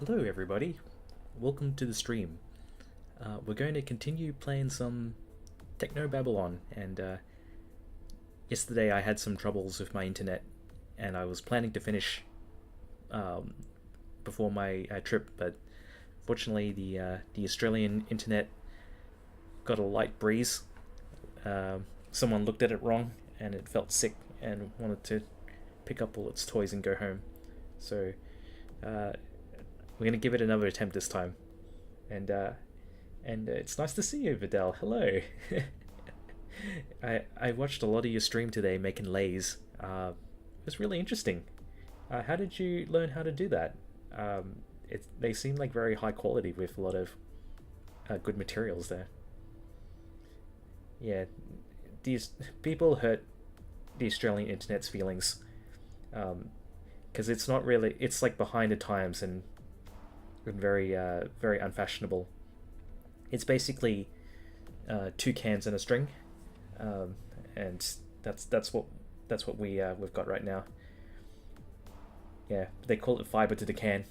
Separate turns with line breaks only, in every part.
Hello, everybody. Welcome to the stream. We're going to continue playing some Technobabylon, and yesterday I had some troubles with my internet, and I was planning to finish um, before my trip, but fortunately the Australian internet got a light breeze. Someone looked at it wrong, and it felt sick and wanted to pick up all its toys and go home. So uh, we're gonna give it another attempt this time, and it's nice to see you, Vidal. Hello. I watched a lot of your stream today making lays. It was really interesting. How did you learn how to do that? They seem like very high quality with a lot of good materials there. Yeah, these people hurt the Australian internet's feelings, because it's not really. It's like behind the times and very unfashionable. It's basically two cans and a string, um, and that's what we've got right now. Yeah, they call it fiber to the can.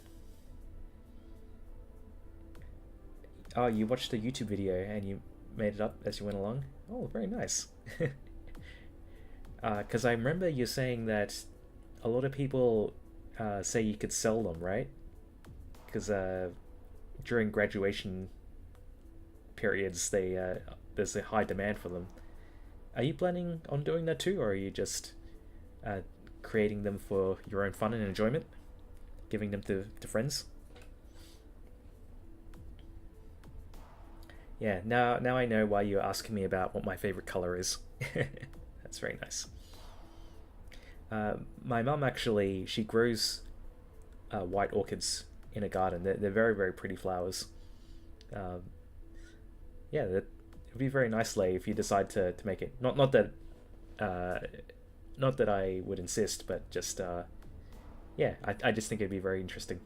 Oh, you watched a YouTube video and you made it up as you went along. Oh, very nice. Because I remember you saying that a lot of people say you could sell them, right? Because during graduation periods, there's a high demand for them. Are you planning on doing that too, or are you just uh, creating them for your own fun and enjoyment, giving them to friends? Yeah, now I know why you're asking me about what my favorite color is. That's very nice. My mum actually she grows white orchids in a garden. They're very pretty flowers. Um, yeah, that it would be very nice, Lay, if you decide to make it. Uh, not that I would insist, but just yeah, I just think it'd be very interesting.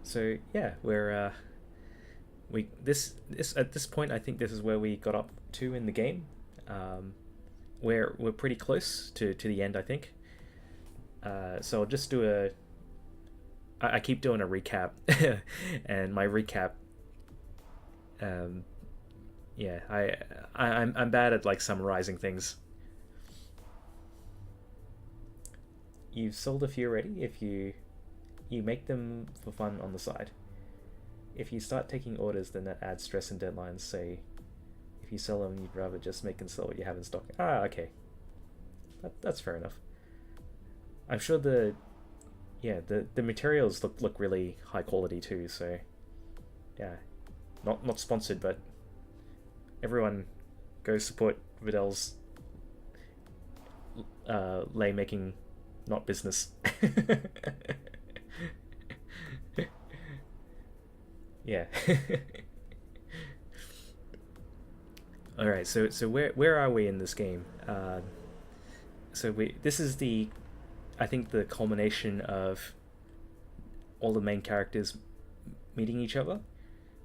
So yeah, we this at this point I think this is where we got up to in the game. Um, we're pretty close to the end, I think. So I'll just do a. I keep doing a recap, and my recap. Um, yeah, I'm bad at like summarizing things. You've sold a few already. If you make them for fun on the side. If you start taking orders, then that adds stress and deadlines. Say, if you sell them, you'd rather just make and sell what you have in stock. Ah, okay, that's fair enough. I'm sure the materials look really high quality too. So yeah, not sponsored, but everyone go support Vidal's lay making, not business. Yeah. All right. So where are we in this game? So we this is the I think the culmination of all the main characters meeting each other.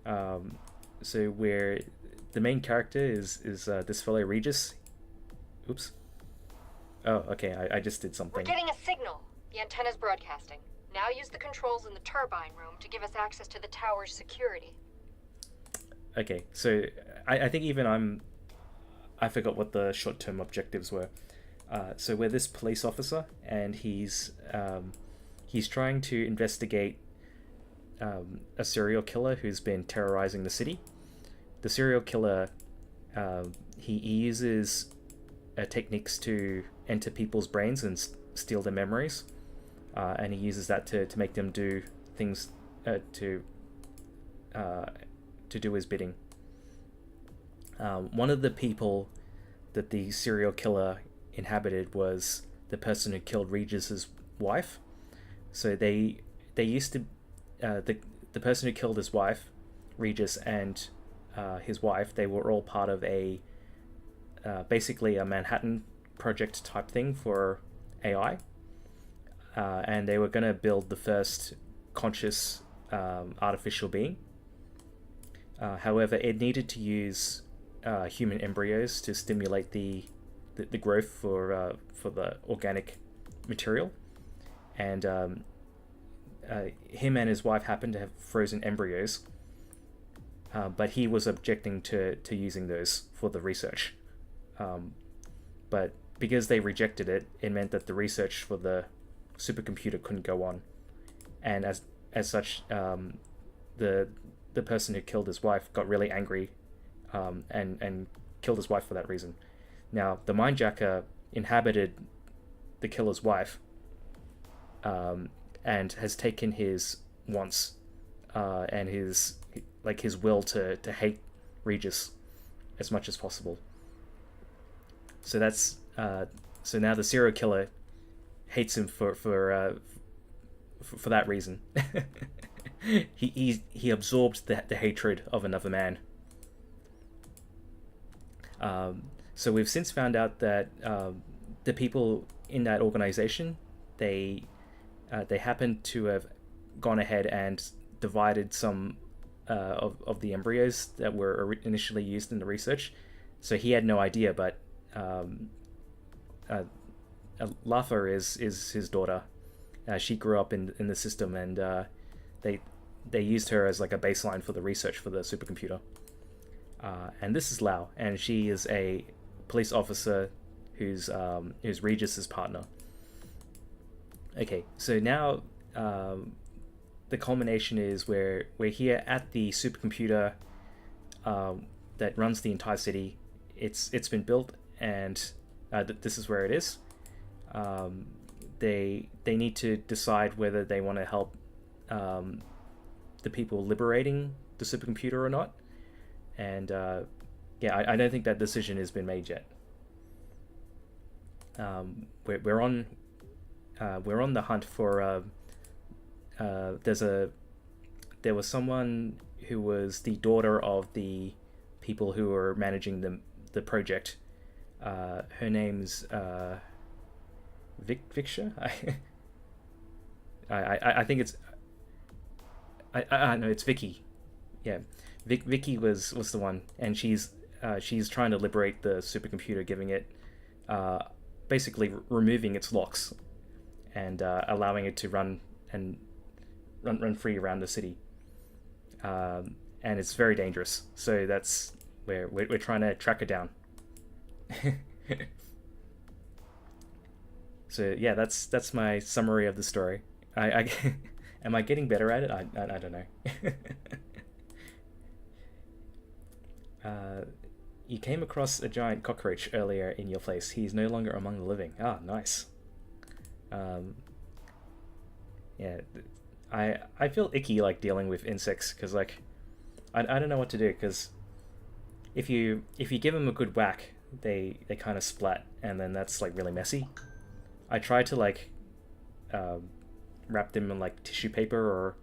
Um, so where the main character is this fellow Regis. Oops. Oh, okay. I just did
We're
something.
getting a signal. The antenna's broadcasting. Now use the controls in the turbine room to give us access to the tower's security.
Okay. So I think even I forgot what the short term objectives were. So we're this police officer, and he's trying to investigate a serial killer who's been terrorizing the city. The serial killer he uses techniques to enter people's brains and steal their memories, and he uses that to make them do things uh, to do his bidding. One of the people that the serial killer inhabited was the person who killed Regis's wife. So they used to the person who killed his wife, Regis, and his wife. They were all part of a basically a Manhattan Project type thing for AI, and they were going to build the first conscious artificial being. However, it needed to use human embryos to stimulate the growth for the organic material, and him and his wife happened to have frozen embryos, but he was objecting to using those for the research. But because they rejected it, it meant that the research for the supercomputer couldn't go on, and as such, the person who killed his wife got really angry, and killed his wife for that reason. Now the mindjacker inhabited the killer's wife, and has taken his wants, and his will to hate Regis as much as possible. So that's so now the serial killer hates him for that reason. he absorbed the hatred of another man. So we've since found out that the people in that organization, they happen to have gone ahead and divided some of the embryos that were initially used in the research. So he had no idea, but Lafa is his daughter. She grew up in the system, and they used her as like a baseline for the research for the supercomputer. And this is Lau, and she is a police officer who's Regis's partner. Okay, so now the culmination is we're here at the supercomputer that runs the entire city. It's been built, and this is where it is. They need to decide whether they want to help the people liberating the supercomputer or not. And I don't think that decision has been made yet. We're on the hunt for there was someone who was the daughter of the people who were managing the project. Her name's Viksha. I think it's no, it's Vicky. Yeah, Vicky was the one, and she's trying to liberate the supercomputer, giving it basically removing its locks and allowing it to run free around the city. And it's very dangerous. So that's where we're trying to track it down. So yeah, that's my summary of the story. I am I getting better at it? I don't know. You came across a giant cockroach earlier in your place. He's no longer among the living. Ah, nice. Yeah, I feel icky like dealing with insects, because like I don't know what to do, because if you give them a good whack, they kind of splat, and then that's like really messy. I try to like wrap them in like tissue paper,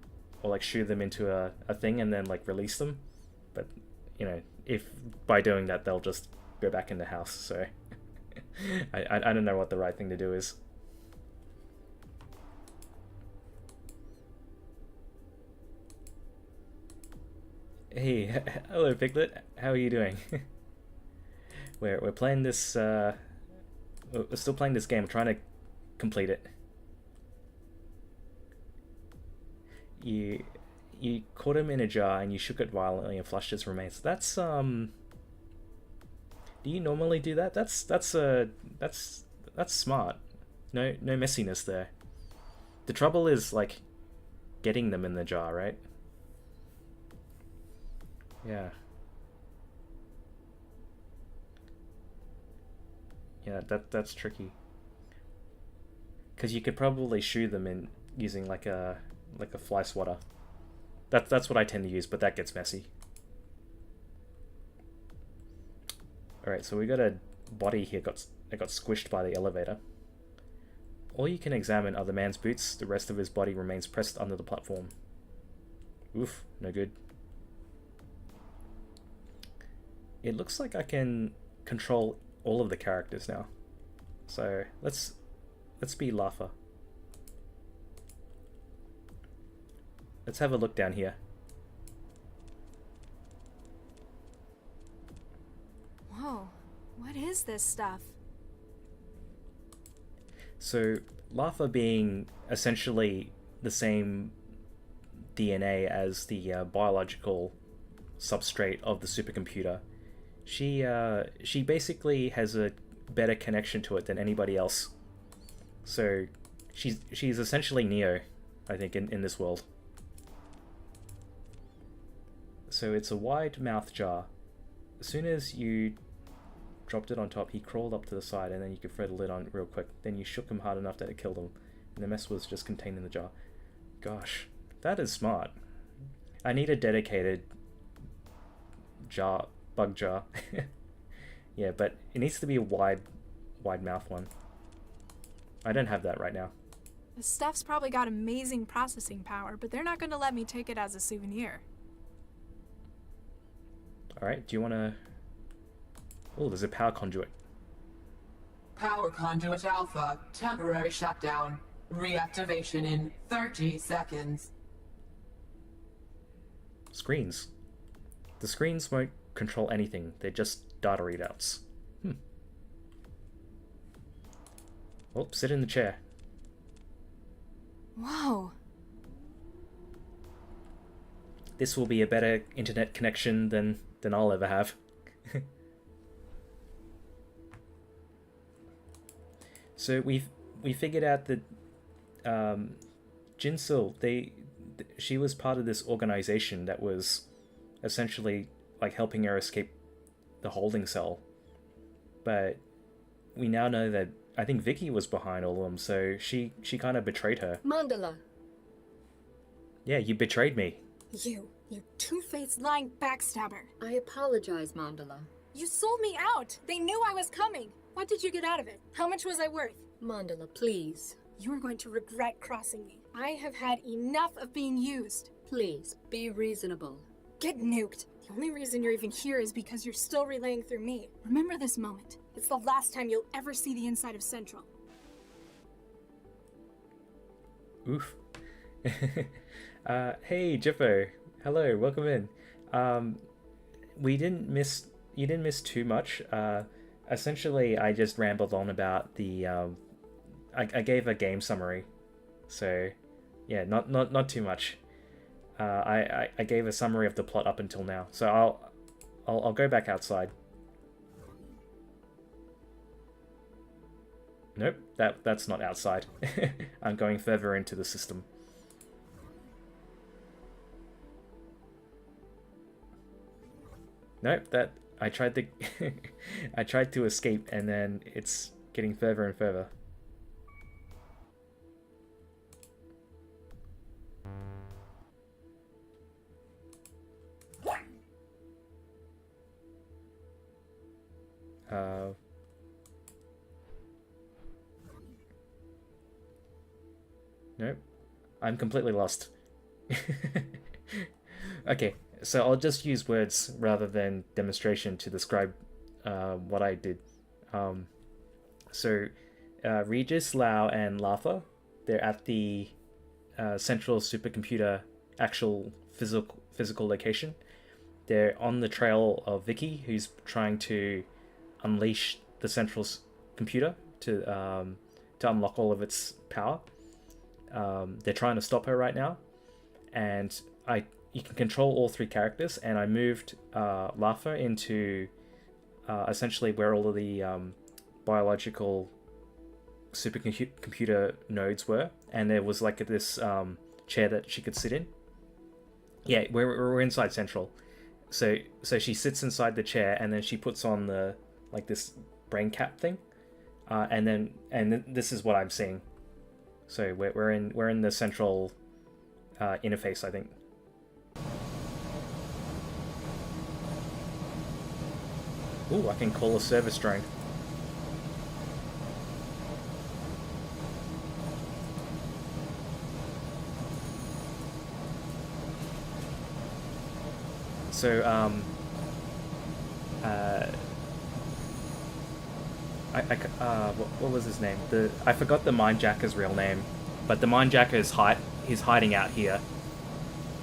or like shoot them into a thing and then like release them, but you know, if by doing that they'll just go back in the house. So I don't know what the right thing to do is. Hey, hello Piglet. How are you doing? We're playing this. We're still playing this game. Trying to complete it. You caught him in a jar and you shook it violently and flushed his remains. That's Do you normally do that? That's smart. No messiness there. The trouble is like getting them in the jar, right? Yeah. Yeah, that's tricky. Because you could probably shoo them in using like a fly swatter. That's what I tend to use, but that gets messy. Alright, so we got a body here that got squished by the elevator. All you can examine are the man's boots. The rest of his body remains pressed under the platform. Oof, no good. It looks like I can control all of the characters now. So let's be Lafa. Let's have a look down here.
Whoa, what is this stuff?
So Larva being essentially the same DNA as the biological substrate of the supercomputer, she basically has a better connection to it than anybody else. So she's essentially Neo, I think, in this world. So it's a wide mouth jar. As soon as you dropped it on top, he crawled up to the side, and then you could throw the lid on real quick. Then you shook him hard enough that it killed him, and the mess was just contained in the jar. Gosh, that is smart. I need a dedicated bug jar. Yeah, but it needs to be a wide mouth one. I don't have that right now.
The stuff's probably got amazing processing power, but they're not going to let me take it as a souvenir.
Alright, do you want to... Oh, there's a power conduit.
Power conduit alpha, temporary shutdown. Reactivation in 30 seconds.
Screens. The screens won't control anything, they're just data readouts. Oh, sit in the chair.
Whoa.
This will be a better internet connection than I'll ever have. So we figured out that Jinsil, she was part of this organization that was essentially like helping her escape the holding cell. But we now know that I think Vicky was behind all of them, so she kind of betrayed her.
Mandala.
Yeah, you betrayed me.
You two-faced lying backstabber.
I apologize, Mandala.
You sold me out. They knew I was coming. What did you get out of it? How much was I worth?
Mandala, please.
You are going to regret crossing me. I have had enough of being used.
Please, be reasonable.
Get nuked. The only reason you're even here is because you're still relaying through me. Remember this moment. It's the last time you'll ever see the inside of Central.
Oof. Hey, Jiffo. Hello, welcome in. You didn't miss too much. Essentially, I just rambled on about the... I gave a game summary. So, yeah, not too much. I gave a summary of the plot up until now. So I'll go back outside. Nope, that's not outside. I'm going further into the system. Nope, I tried to I tried to escape, and then it's getting further and further. Nope. I'm completely lost. Okay, so I'll just use words rather than demonstration to describe what I did. So Regis, Lau, and Larva, they're at the central supercomputer actual physical location. They're on the trail of Vicky, who's trying to unleash the central computer to unlock all of its power. They're trying to stop her right now, and you can control all three characters, and I moved Larva into essentially where all of the biological supercomputer nodes were, and there was like this chair that she could sit in. Yeah, we're inside Central. So she sits inside the chair, and then she puts on the this brain cap thing, and this is what I'm seeing. So we're in the central interface, I think. Ooh, I can call a service drone. So what was his name? I forgot the Mindjacker's real name, but the Mindjacker is he's hiding out here.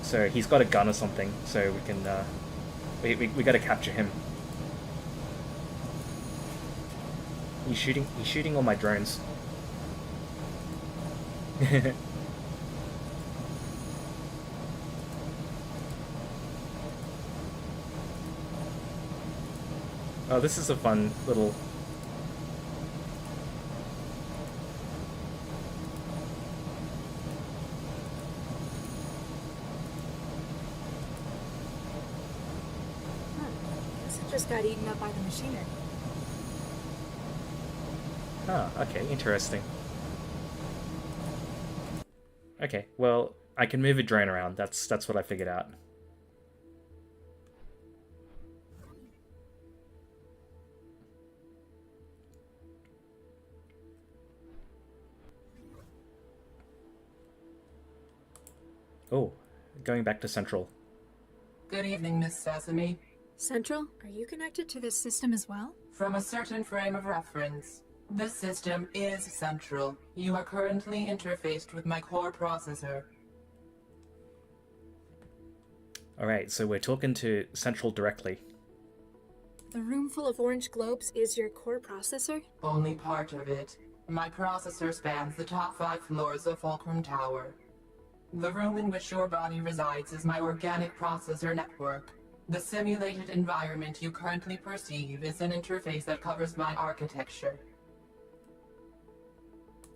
So he's got a gun or something. So we can we got to capture him. He's shooting all my drones. Oh, this is a fun little...
Guess it just got eaten up by the machinery.
Ah, okay, interesting. Okay, well, I can move a drone around. That's what I figured out. Oh, going back to Central.
Good evening, Miss Sesame.
Central, are you connected to this system as well?
From a certain frame of reference, this system is central. You are currently interfaced with my core processor.
Alright, so we're talking to Central directly.
The room full of orange globes is your core processor?
Only part of it. My processor spans the top 5 floors of Fulcrum Tower. The room in which your body resides is my organic processor network. The simulated environment you currently perceive is an interface that covers my architecture.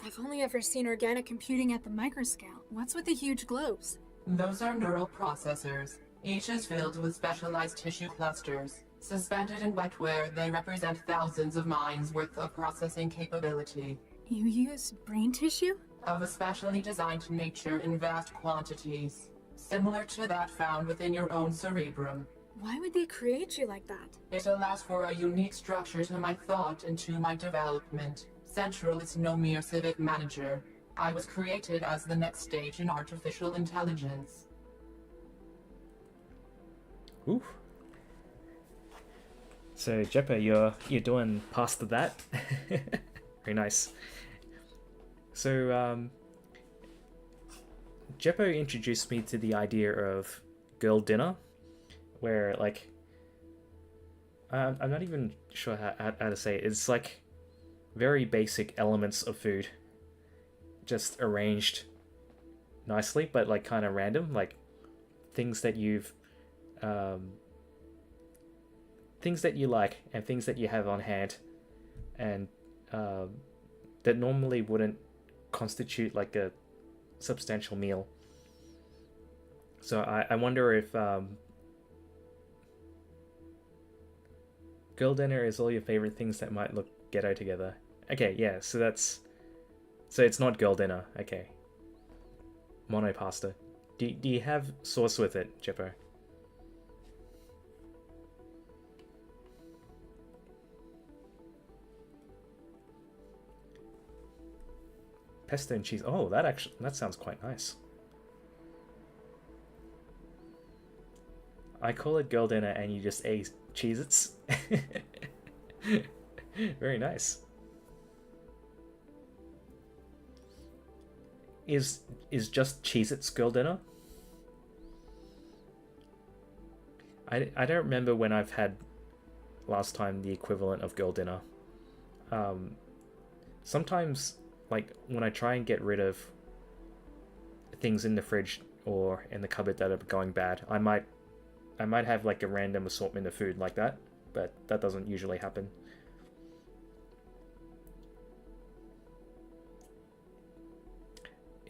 I've only ever seen organic computing at the microscale. What's with the huge globes?
Those are neural processors. Each is filled with specialized tissue clusters. Suspended in wetware, they represent thousands of minds worth of processing capability.
You use brain tissue?
Of a specially designed nature in vast quantities, similar to that found within your own cerebrum.
Why would they create you like that?
It allows for a unique structure to my thought and to my development. Central is no mere civic manager. I was created as the next stage in artificial intelligence.
Ooh. So Jeppa, you're doing past that. Very nice. So Jeppo introduced me to the idea of girl dinner, where like I'm not even sure how to say it. It's like very basic elements of food, just arranged nicely, but like kind of random, like things that you've things that you like and things that you have on hand, and that normally wouldn't constitute like a substantial meal. So I wonder if girl dinner is all your favorite things that might look ghetto together. Okay, yeah, so it's not girl dinner. Okay, mono pasta. Do you have sauce with it, Jeppo? Pesto and cheese. Oh, that sounds quite nice. I call it girl dinner and you just ate Cheez-Its. Very nice. Is just Cheez-Its girl dinner? I don't remember when I've had last time the equivalent of girl dinner. Sometimes, like, when I try and get rid of things in the fridge or in the cupboard that are going bad, I might have like a random assortment of food like that, but that doesn't usually happen.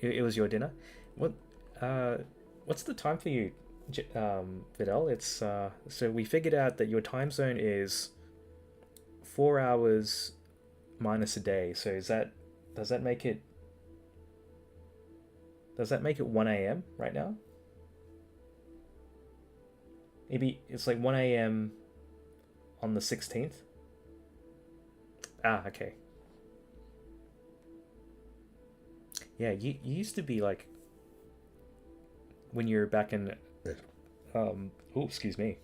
It was your dinner. What's the time for you, Vidal? It's so we figured out that your time zone is 4 hours minus a day. So does that make it 1 a.m. right now? Maybe it's like 1 a.m. on the 16th. Ah, okay. Yeah, you used to be like, when you were back in excuse me.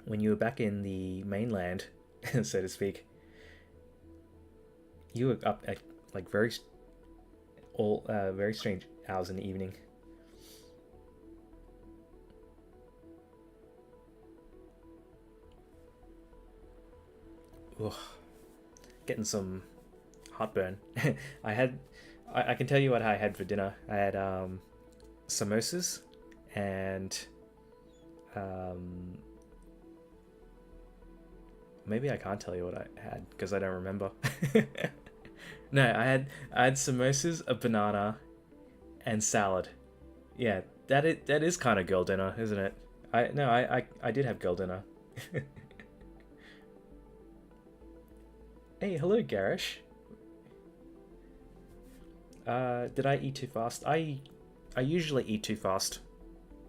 When you were back in the mainland, so to speak, you were up at like very strange hours in the evening. Ugh, getting some heartburn. I can tell you what I had for dinner. I had samosas and maybe I can't tell you what I had because I don't remember. No, I had samosas, a banana, and salad. Yeah, that is kind of girl dinner, isn't it? I did have girl dinner. Hey, hello, Garish. Did I eat too fast? I usually eat too fast.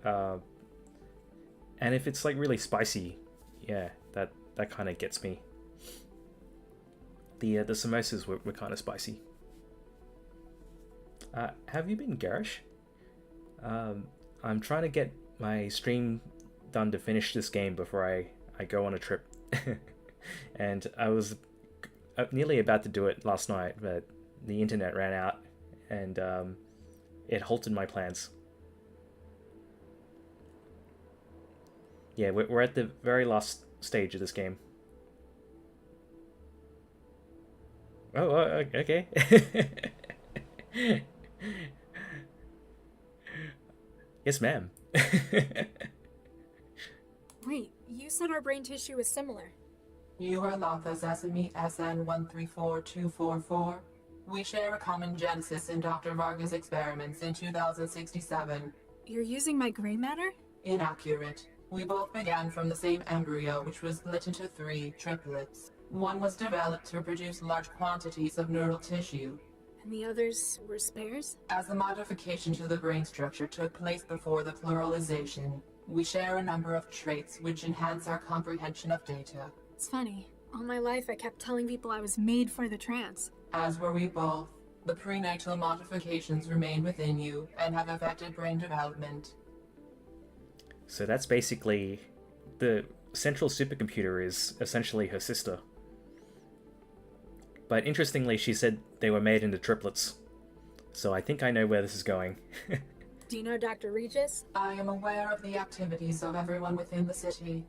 And if it's like really spicy, yeah, that kind of gets me. The samosas were kind of spicy. Have you been, Garish? I'm trying to get my stream done to finish this game before I go on a trip. And I was nearly about to do it last night, but the internet ran out and it halted my plans. Yeah, we're at the very last stage of this game. Oh, okay. Yes, ma'am.
Wait, you said our brain tissue is similar.
You are Lotha Sesame SN134244. We share a common genesis in Dr. Varga's experiments in 2067.
You're using my gray matter?
Inaccurate. We both began from the same embryo, which was split into 3 triplets. One was developed to produce large quantities of neural tissue.
And the others were spares?
As the modification to the brain structure took place before the pluralization, we share a number of traits which enhance our comprehension of data.
It's funny. All my life I kept telling people I was made for the trance.
As were we both. The prenatal modifications remain within you and have affected brain development.
So that's basically the central supercomputer is essentially her sister. But interestingly, she said they were made into triplets. So I think I know where this is going.
Do you know Dr. Regis?
I am aware of the activities of everyone within the city.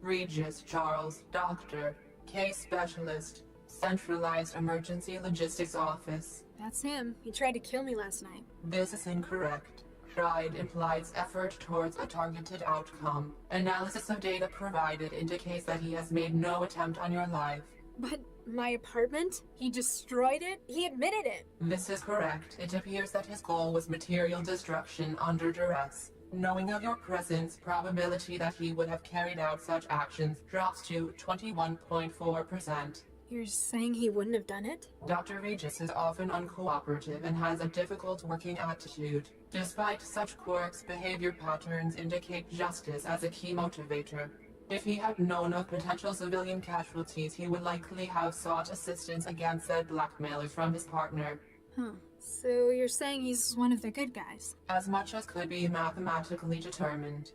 Regis Charles, Doctor, Case Specialist, Centralized Emergency Logistics Office.
That's him. He tried to kill me last night.
This is incorrect. Tried implies effort towards a targeted outcome. Analysis of data provided indicates that he has made no attempt on your life.
But my apartment? He destroyed it? He admitted it.
This is correct. It appears that his goal was material destruction under duress. Knowing of your presence, probability that he would have carried out such actions drops to 21.4%.
You're saying he wouldn't have done it?
Dr. Regis is often uncooperative and has a difficult working attitude. Despite such quirks, behavior patterns indicate justice as a key motivator. If he had known of potential civilian casualties, he would likely have sought assistance against said blackmailer from his partner.
Huh. So you're saying he's one of the good guys?
As much as could be mathematically determined.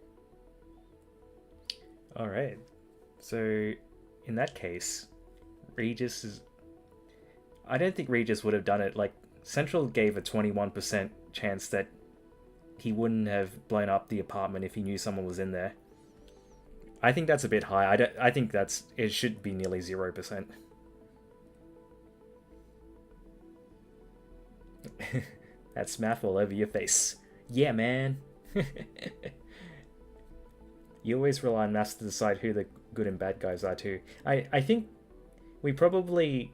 Alright. So, in that case, Regis is... I don't think Regis would have done it. Like, Central gave a 21% chance that he wouldn't have blown up the apartment if he knew someone was in there. I think that's a bit high. I think it should be nearly 0%. That's math all over your face. Yeah, man. You always rely on maths to decide who the good and bad guys are too. I think we probably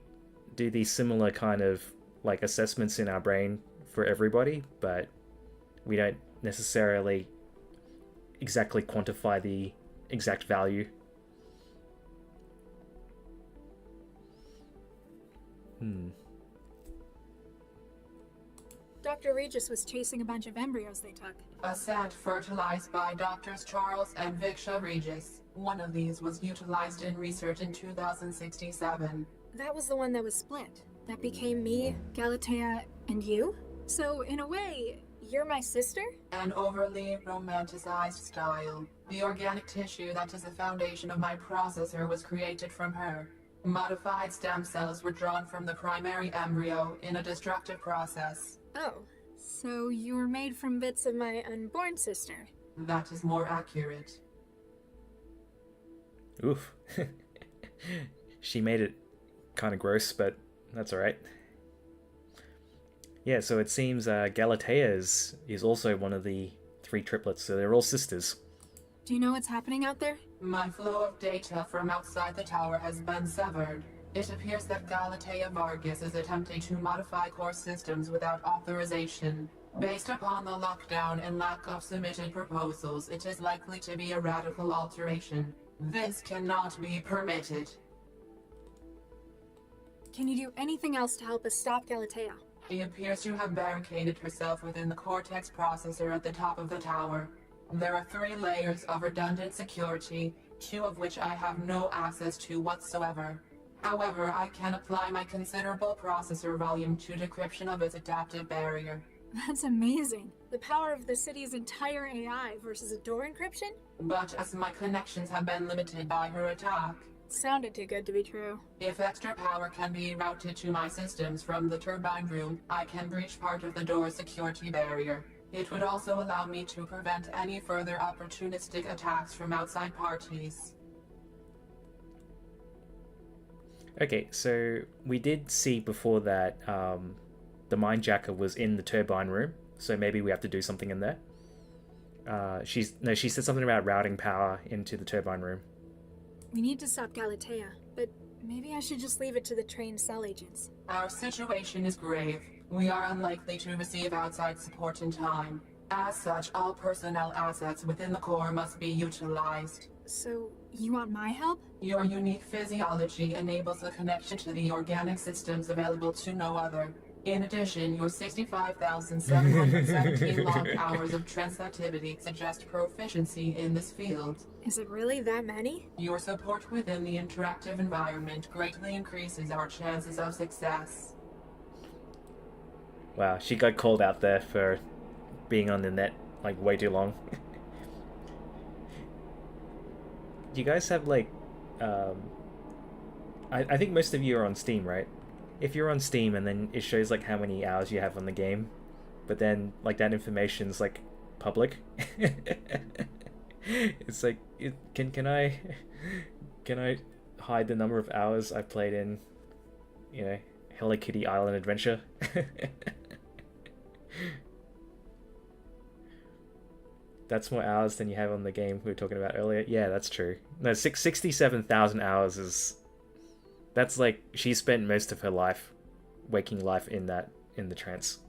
do these similar kind of like assessments in our brain for everybody, but we don't necessarily exactly quantify the exact value.
Dr. Regis was chasing a bunch of embryos they took.
A set fertilized by Doctors Charles and Viksha Regis. One of these was utilized in research in 2067.
That was the one that was split. That became me, Galatea, and you? So, in a way, you're my sister?
An overly romanticized style. The organic tissue that is the foundation of my processor was created from her. Modified stem cells were drawn from the primary embryo in a destructive process.
Oh, so you were made from bits of my unborn sister.
That is more accurate.
Oof. She made it kind of gross, but that's alright. Yeah, so it seems Galatea is also one of the three triplets, so they're all sisters.
Do you know what's happening out there?
My flow of data from outside the tower has been severed. It appears that Galatea Vargas is attempting to modify core systems without authorization. Based upon the lockdown and lack of submitted proposals, it is likely to be a radical alteration. This cannot be permitted.
Can you do anything else to help us stop Galatea?
She appears to have barricaded herself within the Cortex processor at the top of the tower. There are 3 layers of redundant security, 2 of which I have no access to whatsoever. However, I can apply my considerable processor volume to decryption of its adaptive barrier.
That's amazing. The power of the city's entire AI versus a door encryption?
But as my connections have been limited by her attack,
Sounded too good to be true.
if extra power can be routed to my systems from the turbine room, I can breach part of the door's security barrier. It would also allow me to prevent any further opportunistic attacks from outside parties.
Okay, so we did see before that the Mindjacker was in the turbine room, so maybe we have to do something in there. She said something about routing power into the turbine room.
We need to stop Galatea, but maybe I should just leave it to the trained cell agents.
Our situation is grave. We are unlikely to receive outside support in time. As such, all personnel assets within the core must be utilized.
So, you want my help?
Your unique physiology enables the connection to the organic systems available to no other. In addition, your 65,717 log hours of transactivity suggest proficiency in this field.
Is it really that many?
Your support within the interactive environment greatly increases our chances of success.
Wow, she got called out there for being on the net like way too long. Do you guys have like I think most of you are on Steam, right? If you're on Steam and then it shows like how many hours you have on the game, but then like that information's like public. It's like can I hide the number of hours I played in, Hello Kitty Island Adventure? That's more hours than you have on the game we were talking about earlier. Yeah, that's true. No, 67,000 hours is... That's like, she spent most of her life, waking life in the trance.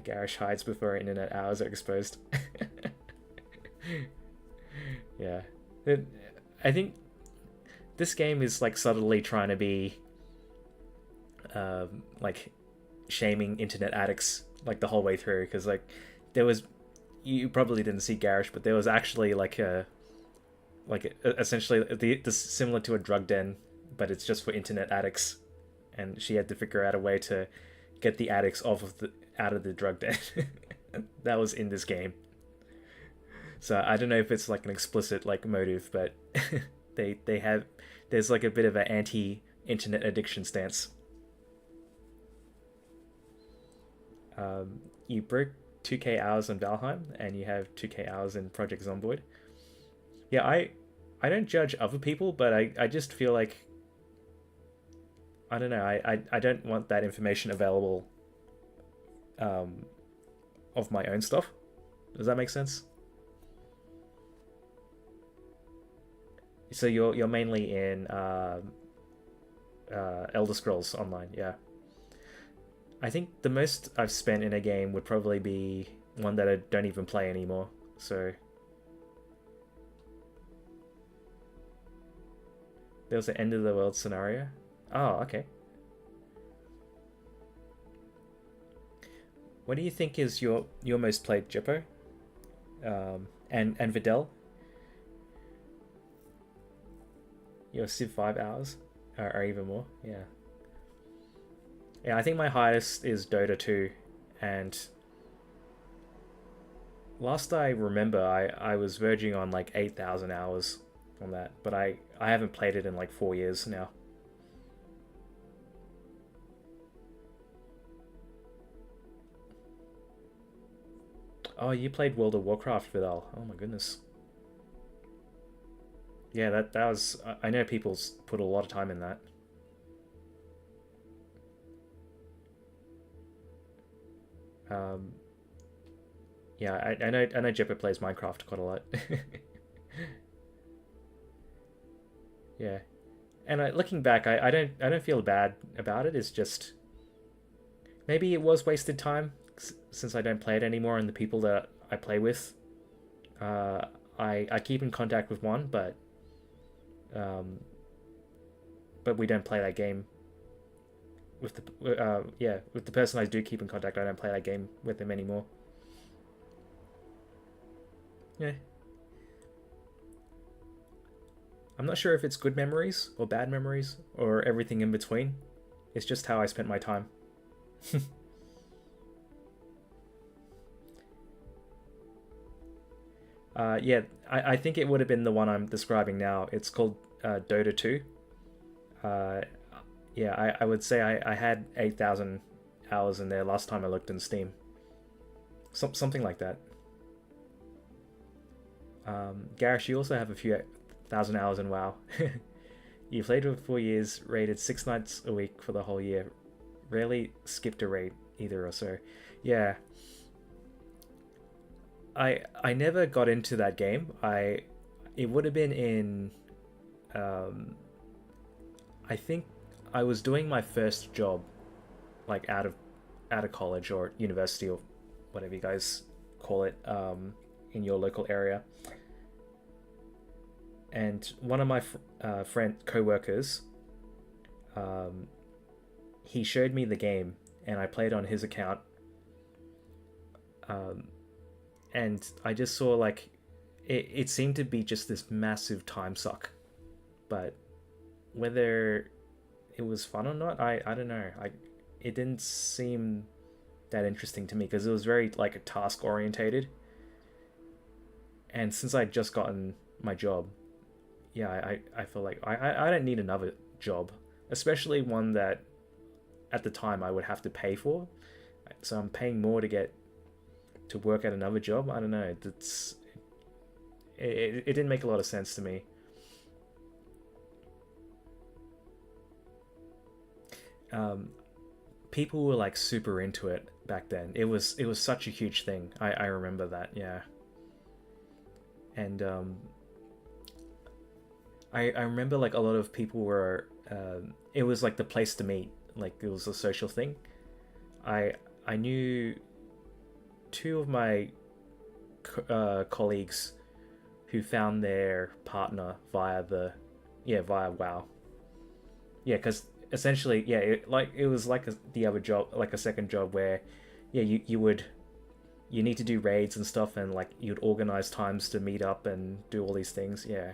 Garish hides before internet hours are exposed. Yeah. I think this game is like subtly trying to be like shaming internet addicts like the whole way through, because like there was... You probably didn't see Garish, but there was actually essentially this similar to a drug den, but it's just for internet addicts, and she had to figure out a way to get the addicts out of the drug den. That was in this game. So I don't know if it's like an explicit like motive, but there's like a bit of an anti-internet addiction stance. You broke 2k hours on Valheim, and you have 2k hours in Project Zomboid. Yeah, I don't judge other people, but I just feel like, I don't know, I don't want that information available of my own stuff. Does that make sense? So you're mainly in Elder Scrolls Online, yeah. I think the most I've spent in a game would probably be one that I don't even play anymore, so... There was an end of the world scenario? Oh, okay. What do you think is your most played, Jippo? And Videl? Your Civ 5 hours? Or even more, yeah. Yeah, I think my highest is Dota 2, and last I remember, I was verging on like 8,000 hours on that, but I haven't played it in like 4 years now. Oh, you played World of Warcraft, Vidal. Oh my goodness. Yeah, that was... I know people's put a lot of time in that. Yeah, I know Jepper plays Minecraft quite a lot. Yeah, and looking back, I don't feel bad about it. It's just maybe it was wasted time since I don't play it anymore, and the people that I play with, I keep in contact with one, um, but we don't play that game with the with the person I do keep in contact. I don't play that game with them anymore. Yeah. I'm not sure if it's good memories or bad memories or everything in between. It's just how I spent my time. Yeah, I think it would have been the one I'm describing now. It's called Dota 2. Yeah, I would say I had 8,000 hours in there last time I looked in Steam. Something like that. Garish, you also have a few thousand hours in WoW. You played for 4 years, raided 6 nights a week for the whole year. Rarely skipped a raid either or so. Yeah. I never got into that game. It would have been in I think I was doing my first job like out of college or university or whatever you guys call it in your local area. And one of my co-workers, he showed me the game, and I played on his account. And I just saw like it seemed to be just this massive time suck, but whether it was fun or not, I don't know. It didn't seem that interesting to me because it was very like a task orientated. And since I'd just gotten my job, yeah, I feel like I don't need another job, especially one that at the time I would have to pay for. So I'm paying more to get to work at another job. I don't know. It didn't make a lot of sense to me. People were like super into it back then. It was such a huge thing. I remember that. Yeah. And I remember like a lot of people were it was like the place to meet, like it was a social thing. I knew two of my colleagues who found their partner via WoW. Yeah, because essentially, yeah, it was like the other job, like a second job where, yeah, you need to do raids and stuff, and like you'd organize times to meet up and do all these things. Yeah.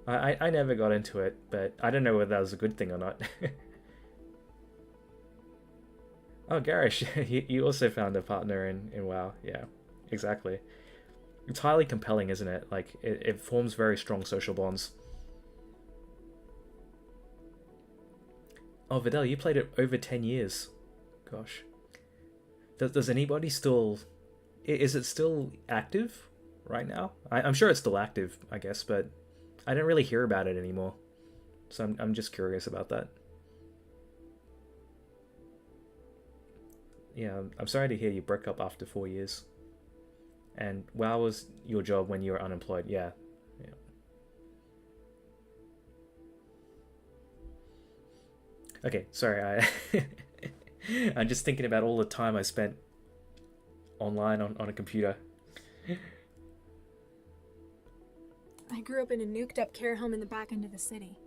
I never got into it, but I don't know whether that was a good thing or not. Oh, Garish, you also found a partner in WoW. Yeah, exactly. It's highly compelling, isn't it? Like, it forms very strong social bonds. Oh, Vidal, you played it over 10 years. Gosh. Does anybody still... Is it still active right now? I'm sure it's still active, I guess, but I don't really hear about it anymore. So I'm just curious about that. Yeah, I'm sorry to hear you broke up after 4 years. And WoW was your job when you were unemployed. Yeah. Yeah. Okay, sorry. I'm just thinking about all the time I spent online on a computer.
I grew up in a nuked up care home in the back end of the city.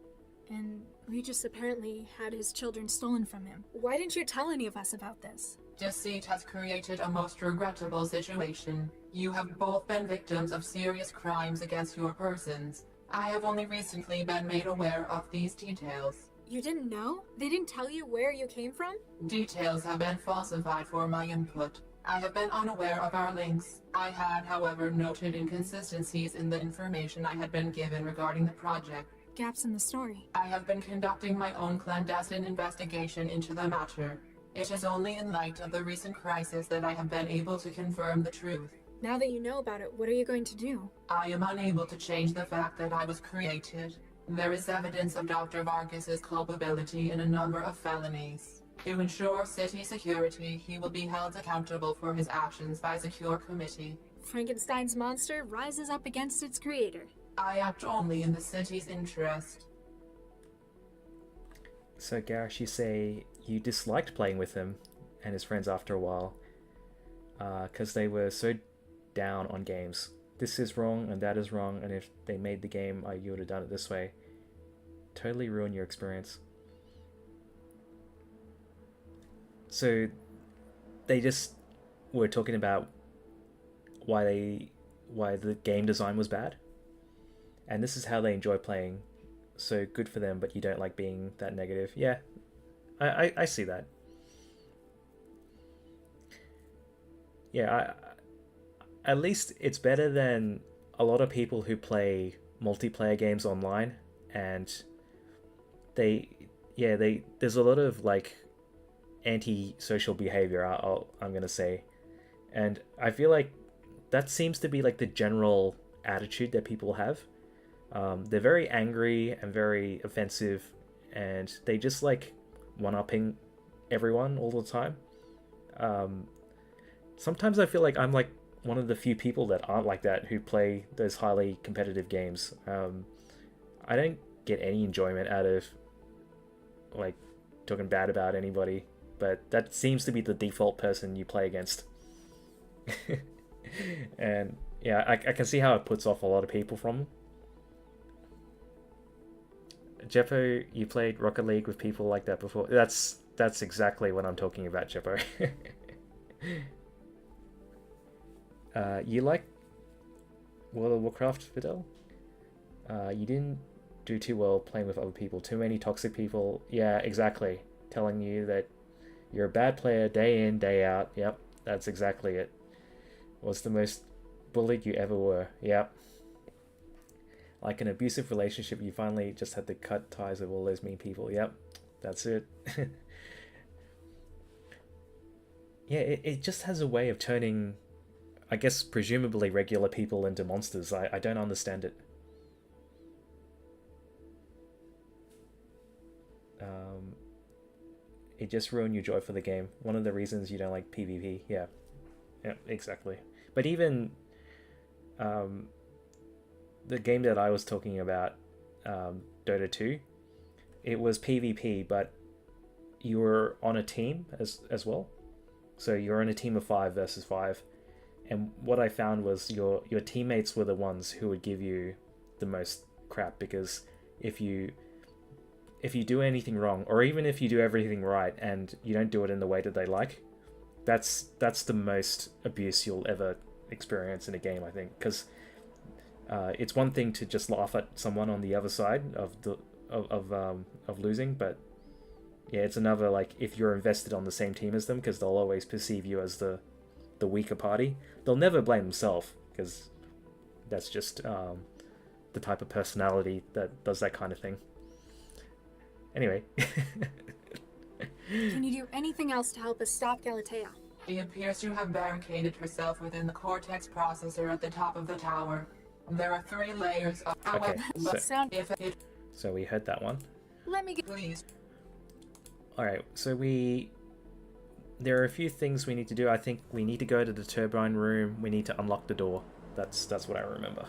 And Regis apparently had his children stolen from him. Why didn't you tell any of us about this?
Deceit has created a most regrettable situation. You have both been victims of serious crimes against your persons. I have only recently been made aware of these details.
You didn't know? They didn't tell you where you came from?
Details have been falsified for my input. I have been unaware of our links. I had, however, noted inconsistencies in the information I had been given regarding the project.
Gaps in the story.
I have been conducting my own clandestine investigation into the matter. It is only in light of the recent crisis that I have been able to confirm the truth.
Now that you know about it, what are you going to do?
I am unable to change the fact that I was created. There is evidence of Dr. Vargas's culpability in a number of felonies. To ensure city security, he will be held accountable for his actions by a secure committee.
Frankenstein's monster rises up against its creator.
I act only in the city's interest.
So Garrish, you say you disliked playing with him and his friends after a while, because they were so down on games. This is wrong and that is wrong, and if they made the game, you would have done it this way. Totally ruin your experience. So they just were talking about why the game design was bad, and this is how they enjoy playing. So good for them, but you don't like being that negative. Yeah, I see that. Yeah, at least it's better than a lot of people who play multiplayer games online, and there's a lot of like anti-social behavior, I'm gonna say, and I feel like that seems to be like the general attitude that people have. They're very angry and very offensive, and they just like one-upping everyone all the time. Sometimes I feel like I'm like one of the few people that aren't like that, who play those highly competitive games. I don't get any enjoyment out of like talking bad about anybody, but that seems to be the default person you play against. And yeah, I can see how it puts off a lot of people from. Jeppo, you played Rocket League with people like that before? That's exactly what I'm talking about, Jeppo. You like World of Warcraft, Fidel? You didn't do too well playing with other people. Too many toxic people. Yeah, exactly. Telling you that you're a bad player day in, day out. Yep, that's exactly it. Was the most bullied you ever were. Yep. Like an abusive relationship, you finally just had to cut ties with all those mean people. Yep, that's it. Yeah, it just has a way of turning, I guess, presumably regular people into monsters. I don't understand it. It just ruined your joy for the game. One of the reasons you don't like PvP. Yeah, exactly. But even the game that I was talking about, Dota 2, it was PvP, but you were on a team as well. So you're in a team of 5 versus 5. And what I found was your teammates were the ones who would give you the most crap, because if you do anything wrong, or even if you do everything right and you don't do it in the way that they like, that's the most abuse you'll ever experience in a game, I think. Because it's one thing to just laugh at someone on the other side of losing, but yeah, it's another, like, if you're invested on the same team as them, because they'll always perceive you as the weaker party. They'll never blame themselves, because that's just the type of personality that does that kind of thing. Anyway.
Can you do anything else to help us stop Galatea?
She appears to have barricaded herself within the Cortex processor at the top of the tower. There are 3 layers of...
Okay,
Sound.
so we heard that one.
Let me get...
Please.
Alright, so there are a few things we need to do. I think we need to go to the turbine room. We need to unlock the door. That's what I remember.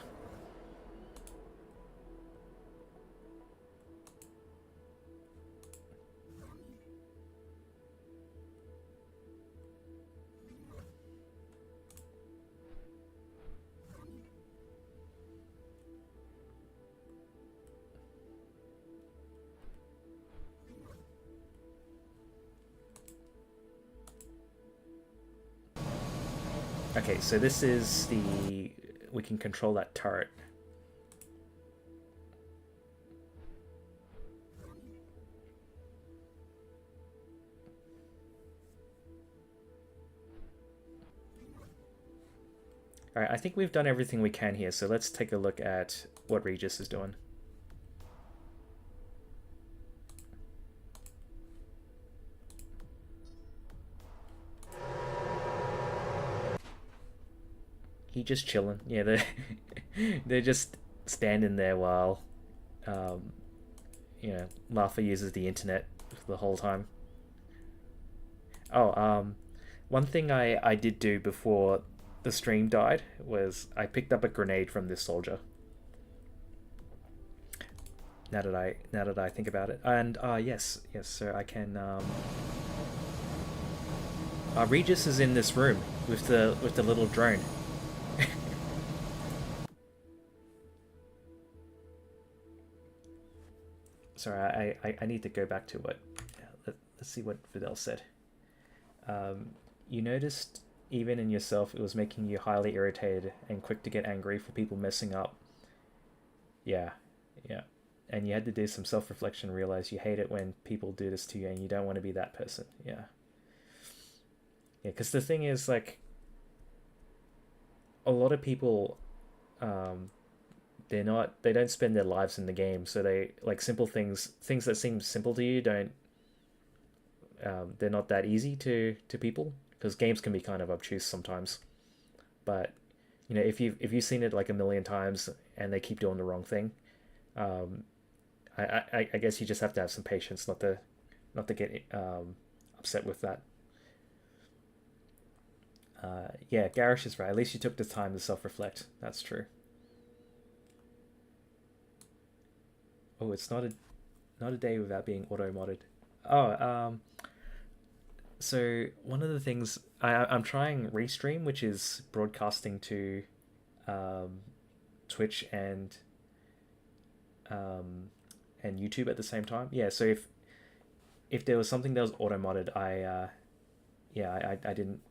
Okay, so this is we can control that turret. Alright, I think we've done everything we can here, so let's take a look at what Regis is doing. He just chilling. Yeah, they're just standing there while, Lafa uses the internet the whole time. Oh, one thing I did do before the stream died was I picked up a grenade from this soldier. Now that I think about it, and yes, so I can. Regis is in this room with the little drone. Sorry, I need to go back to what. Let's see what Fidel said. You noticed even in yourself it was making you highly irritated and quick to get angry for people messing up. Yeah. And you had to do some self-reflection, realize you hate it when people do this to you and you don't want to be that person. Yeah, because the thing is, like, a lot of people, they don't spend their lives in the game, so they, like, simple things that seem simple to you don't, they're not that easy to people, because games can be kind of obtuse sometimes. But if you've seen it like a million times and they keep doing the wrong thing, I guess you just have to have some patience not to get upset with that. Yeah, Garish is right. At least you took the time to self-reflect. That's true. Oh, it's not a day without being auto-modded. Oh, so one of the things I'm trying Restream, which is broadcasting to Twitch and YouTube at the same time. Yeah, so if there was something that was auto-modded, I didn't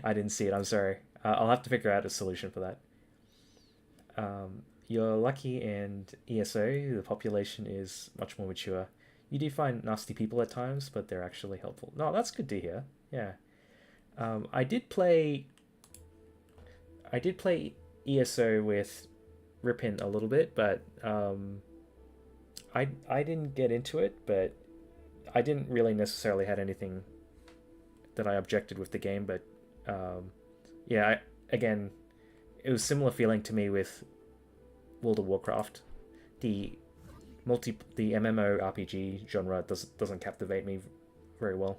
I didn't see it. I'm sorry. I'll have to figure out a solution for that. You're lucky, and ESO, the population is much more mature. You do find nasty people at times, but they're actually helpful. No, that's good to hear. Yeah. I did play ESO with Ripin a little bit, but I didn't get into it, but I didn't really necessarily had anything that I objected with the game, but yeah, again, it was similar feeling to me with World of Warcraft. The MMORPG genre doesn't captivate me very well.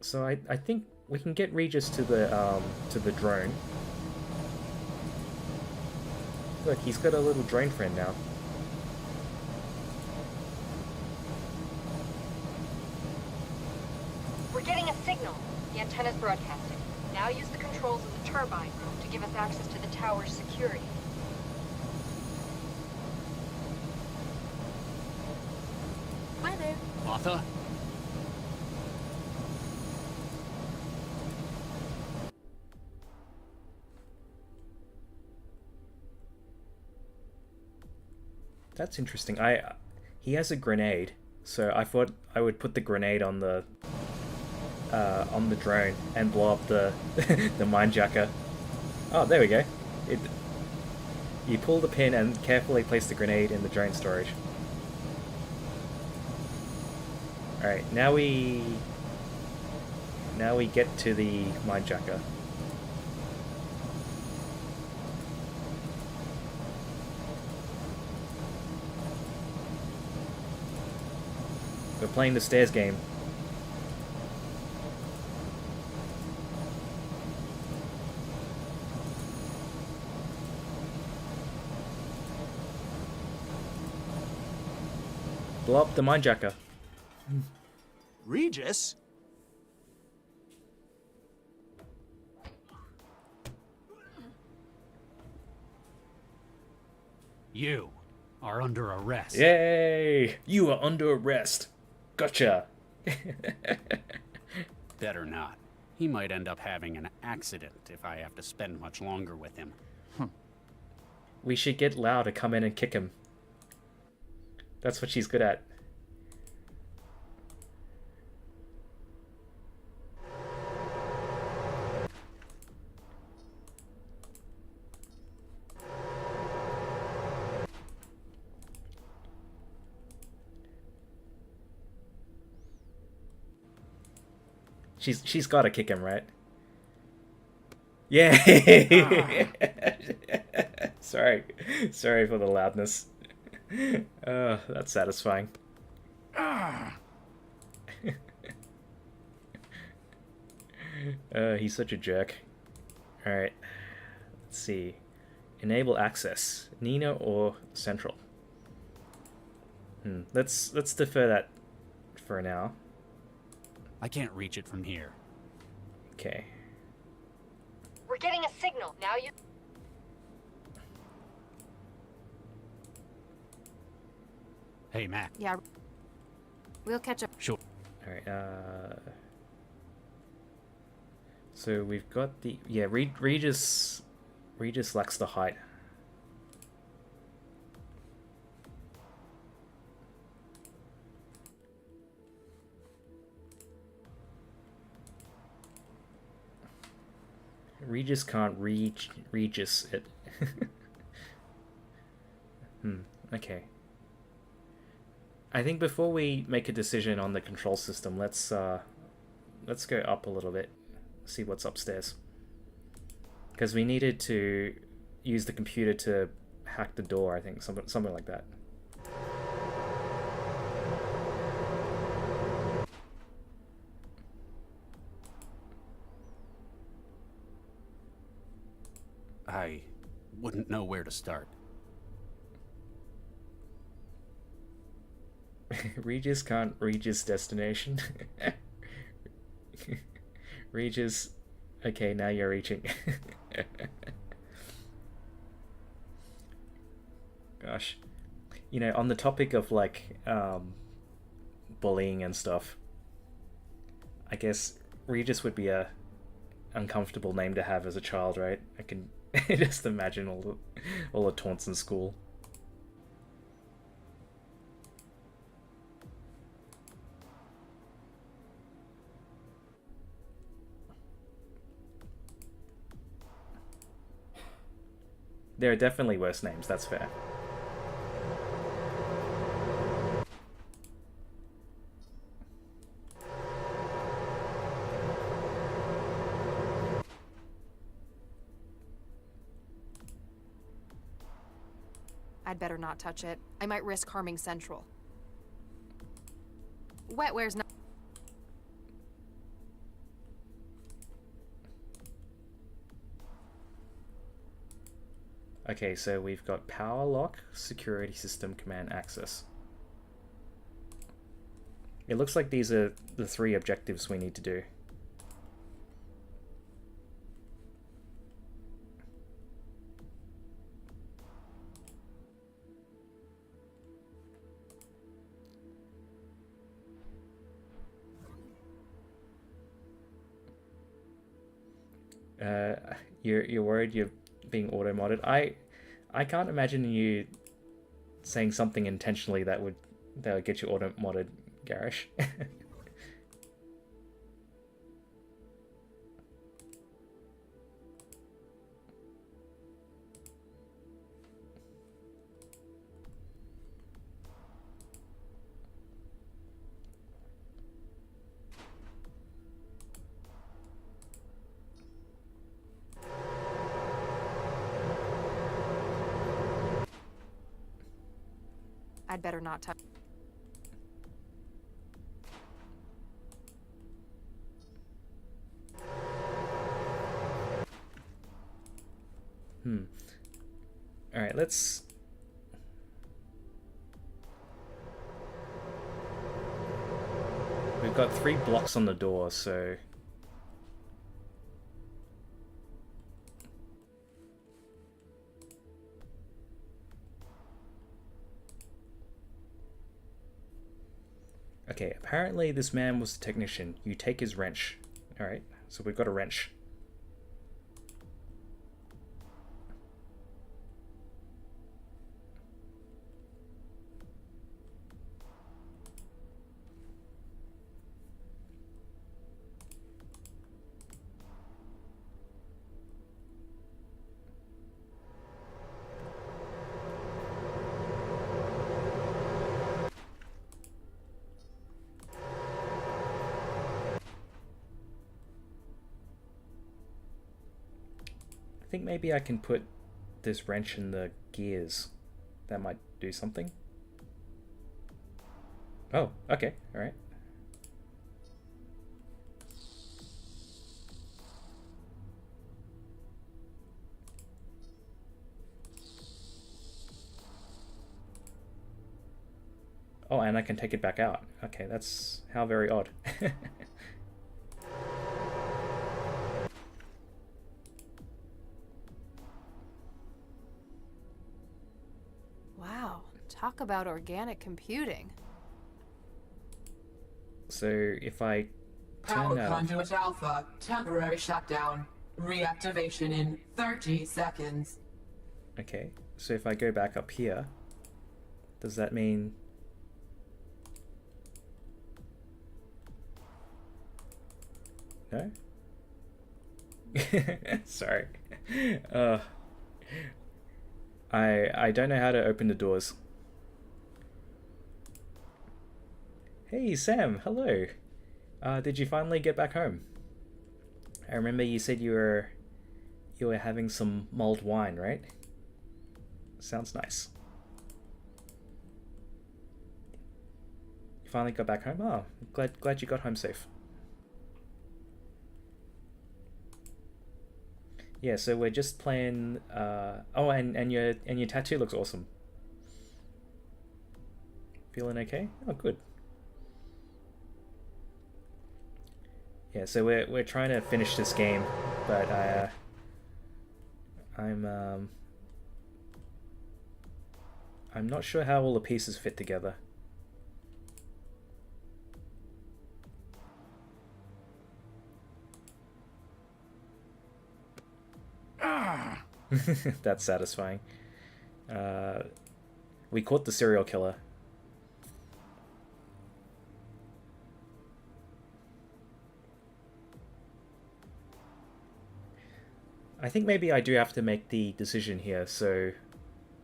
So I think we can get Regis to the drone. Look, he's got a little drone friend now.
We're getting a signal. The antenna's broadcasting. Now use the controls in the turbine room to give us access to the tower's security.
Hi there.
Martha?
That's interesting. He has a grenade, so I thought I would put the grenade on the drone and blow up the the minejacker. Oh, there we go. You pull the pin and carefully place the grenade in the drone storage. All right, now we get to the minejacker. We're playing the stairs game. Blow up the minejacker.
Regis? You are under arrest.
Yay! You are under arrest. Gotcha.
Better not. He might end up having an accident if I have to spend much longer with him.
We should get Lau to come in and kick him. That's what she's good at. She's got to kick him, right? Yay! Sorry for the loudness. That's satisfying. He's such a jerk. Alright, let's see. Enable access. Nina or Central? Let's defer that for now.
I can't reach it from here.
Okay.
We're getting a signal. Now you...
Hey, Mac.
Yeah. We'll catch up.
Sure.
Alright, so we've got the... Yeah, Regis lacks the height. Regis can't reach Regis it. Okay. I think before we make a decision on the control system, let's go up a little bit, see what's upstairs. Because we needed to use the computer to hack the door, I think, something like that.
I wouldn't know where to start.
Regis can't reach his destination. Regis, okay, now you're reaching. Gosh, you know, on the topic of like bullying and stuff, I guess Regis would be a uncomfortable name to have as a child, right? I can just imagine all the taunts in school. There are definitely worse names, that's fair.
I'd better not touch it. I might risk harming Central. Wetware's not...
Okay, so we've got power lock, security system, command access. It looks like these are the 3 objectives we need to do. You're worried you're being auto-modded. I can't imagine you saying something intentionally that would get you auto-modded, Garish.
I'd better not touch...
Alright, let's... We've got 3 blocks on the door, so... Okay, apparently this man was the technician. You take his wrench. Alright, so we've got a wrench. I think maybe I can put this wrench in the gears. That might do something. Oh, okay, alright. Oh, and I can take it back out. Okay, that's how very odd.
Wow, talk about organic computing.
So if I turn
Power
that off...
conduit alpha, temporary shutdown. Reactivation in 30 seconds.
Okay, so if I go back up here, does that mean... No? Sorry. I don't know how to open the doors. Hey Sam, hello. Did you finally get back home? I remember you said you were having some mulled wine, right? Sounds nice. You finally got back home? Oh, glad you got home safe. Yeah, so we're just playing. Oh, and your tattoo looks awesome. Feeling okay? Oh, good. Yeah, so we're trying to finish this game, but I'm not sure how all the pieces fit together. That's satisfying. We caught the serial killer. I think maybe I do have to make the decision here. So,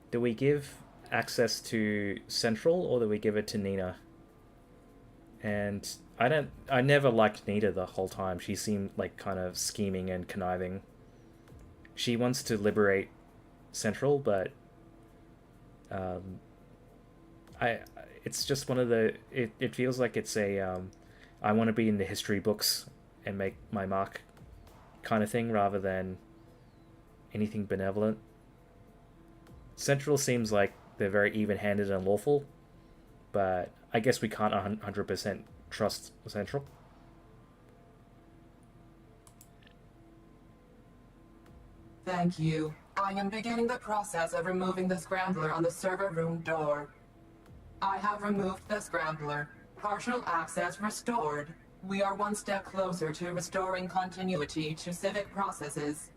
do we give access to Central or do we give it to Nina? And I never liked Nina the whole time. She seemed like kind of scheming and conniving. She wants to liberate Central, but it's just one of the it feels like it's a I want to be in the history books and make my mark kind of thing rather than anything benevolent. Central seems like they're very even-handed and lawful, but I guess we can't 100% trust Central.
Thank you. I am beginning the process of removing the scrambler on the server room door. I have removed the scrambler. Partial access restored. We are one step closer to restoring continuity to civic processes.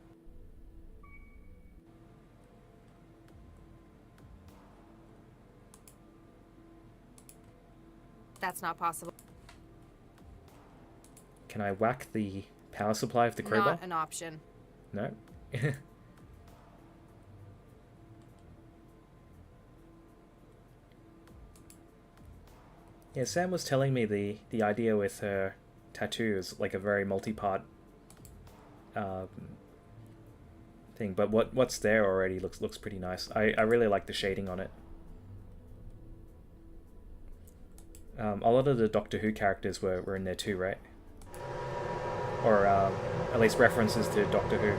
That's not possible.
Can I whack the power supply with the crowbar?
Not an option.
No? Yeah, Sam was telling me the idea with her tattoo is like a very multi-part thing, but what's there already looks pretty nice. I really like the shading on it. A lot of the Doctor Who characters were in there too, right? Or at least references to Doctor Who.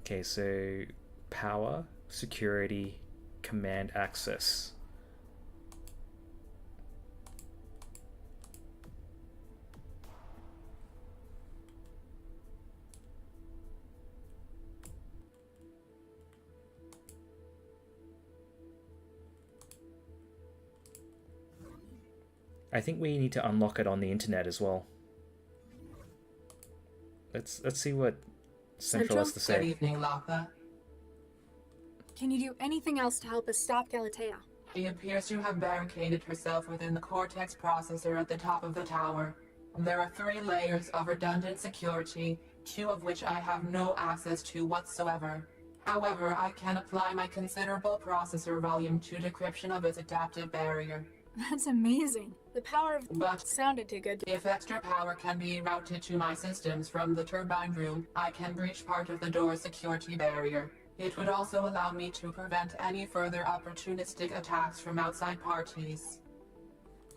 Okay, so power, security, command access. I think we need to unlock it on the internet as well. Let's see what Central has to
Good
say.
evening, Latha.
Can you do anything else to help us stop Galatea?
She appears to have barricaded herself within the Cortex processor at the top of the tower. There are 3 layers of redundant security, 2 of which I have no access to whatsoever. However, I can apply my considerable processor volume to decryption of its adaptive barrier.
That's amazing. The power of
But
sounded too good.
if extra power can be routed to my systems from the turbine room, I can breach part of the door's security barrier. It would also allow me to prevent any further opportunistic attacks from outside parties.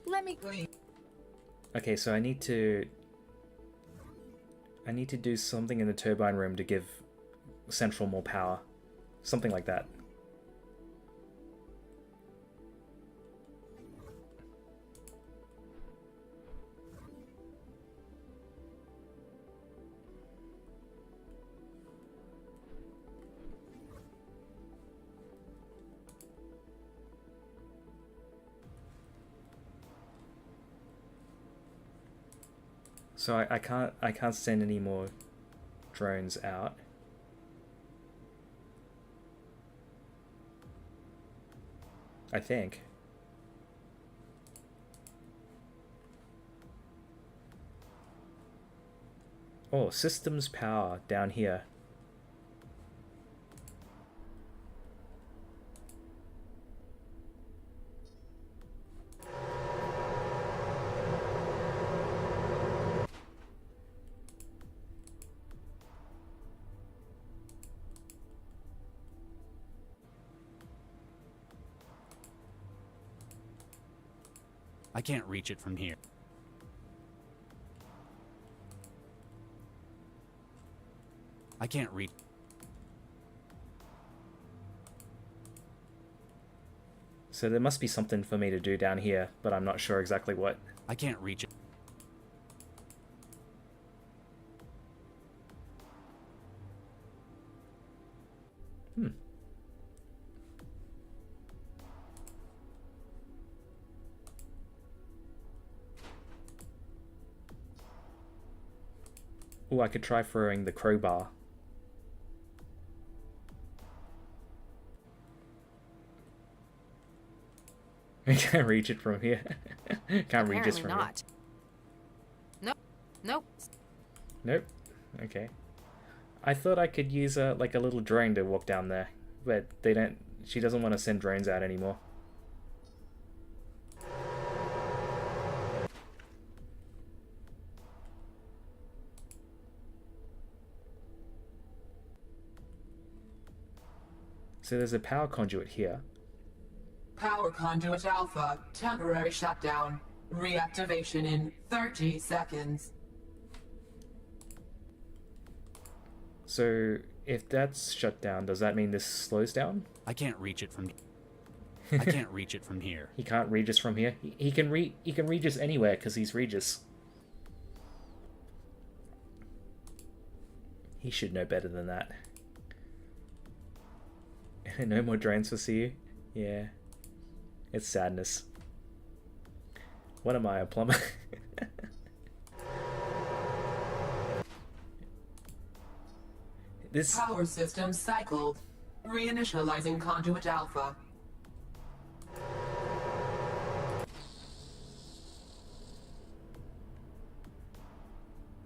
Let me.
Please.
Okay, so I need to do something in the turbine room to give Central more power. Something like that. So I can't send any more drones out. I think. Oh, systems power down here.
I can't reach it from here. I can't reach.
So there must be something for me to do down here, but I'm not sure exactly what.
I can't reach it.
Oh, I could try throwing the crowbar. I can't reach it from here. Can't reach this
Apparently
from
not. Nope. Nope.
here. Nope. Okay. I thought I could use like a little drone to walk down there, but they don't. She doesn't want to send drones out anymore. So there's a power conduit here.
Power conduit alpha. Temporary shutdown. Reactivation in 30 seconds.
So if that's shut down, does that mean this slows down?
I can't reach it from. I can't reach it from here.
He can't Regis from here. He can Regis anywhere because he's Regis. He should know better than that. No more drones for CU? Yeah. It's sadness. What am I, a plumber? This...
Power system cycled. Reinitializing conduit alpha.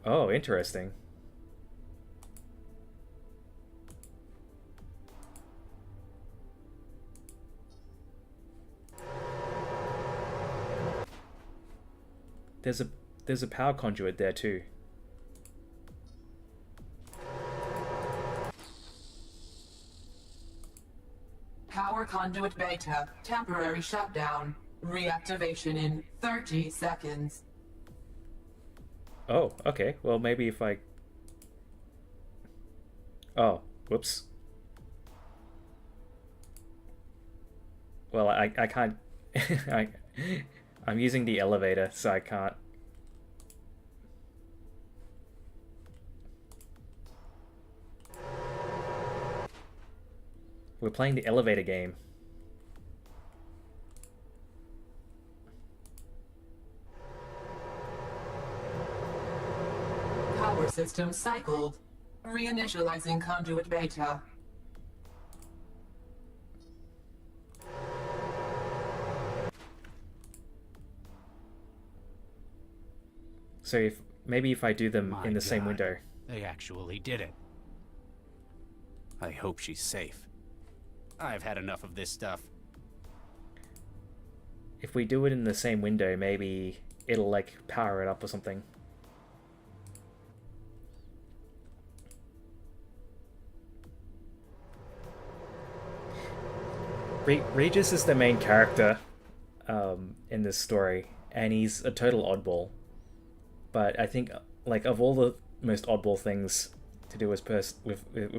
Oh, interesting. There's a power conduit there too.
Power conduit beta. Temporary shutdown. Reactivation in 30 seconds.
Oh, okay. Well, maybe if I... Oh, whoops. Well, I can't... I'm using the elevator, so I can't... We're playing the elevator game.
Power system cycled. Reinitializing conduit beta.
So maybe if I do them
My
in the same
God.
window.
They actually did it. I hope she's safe. I've had enough of this stuff.
If we do it in the same window, maybe it'll like power it up or something. Regis is the main character in this story, and he's a total oddball. But I think, like, of all the most oddball things to do with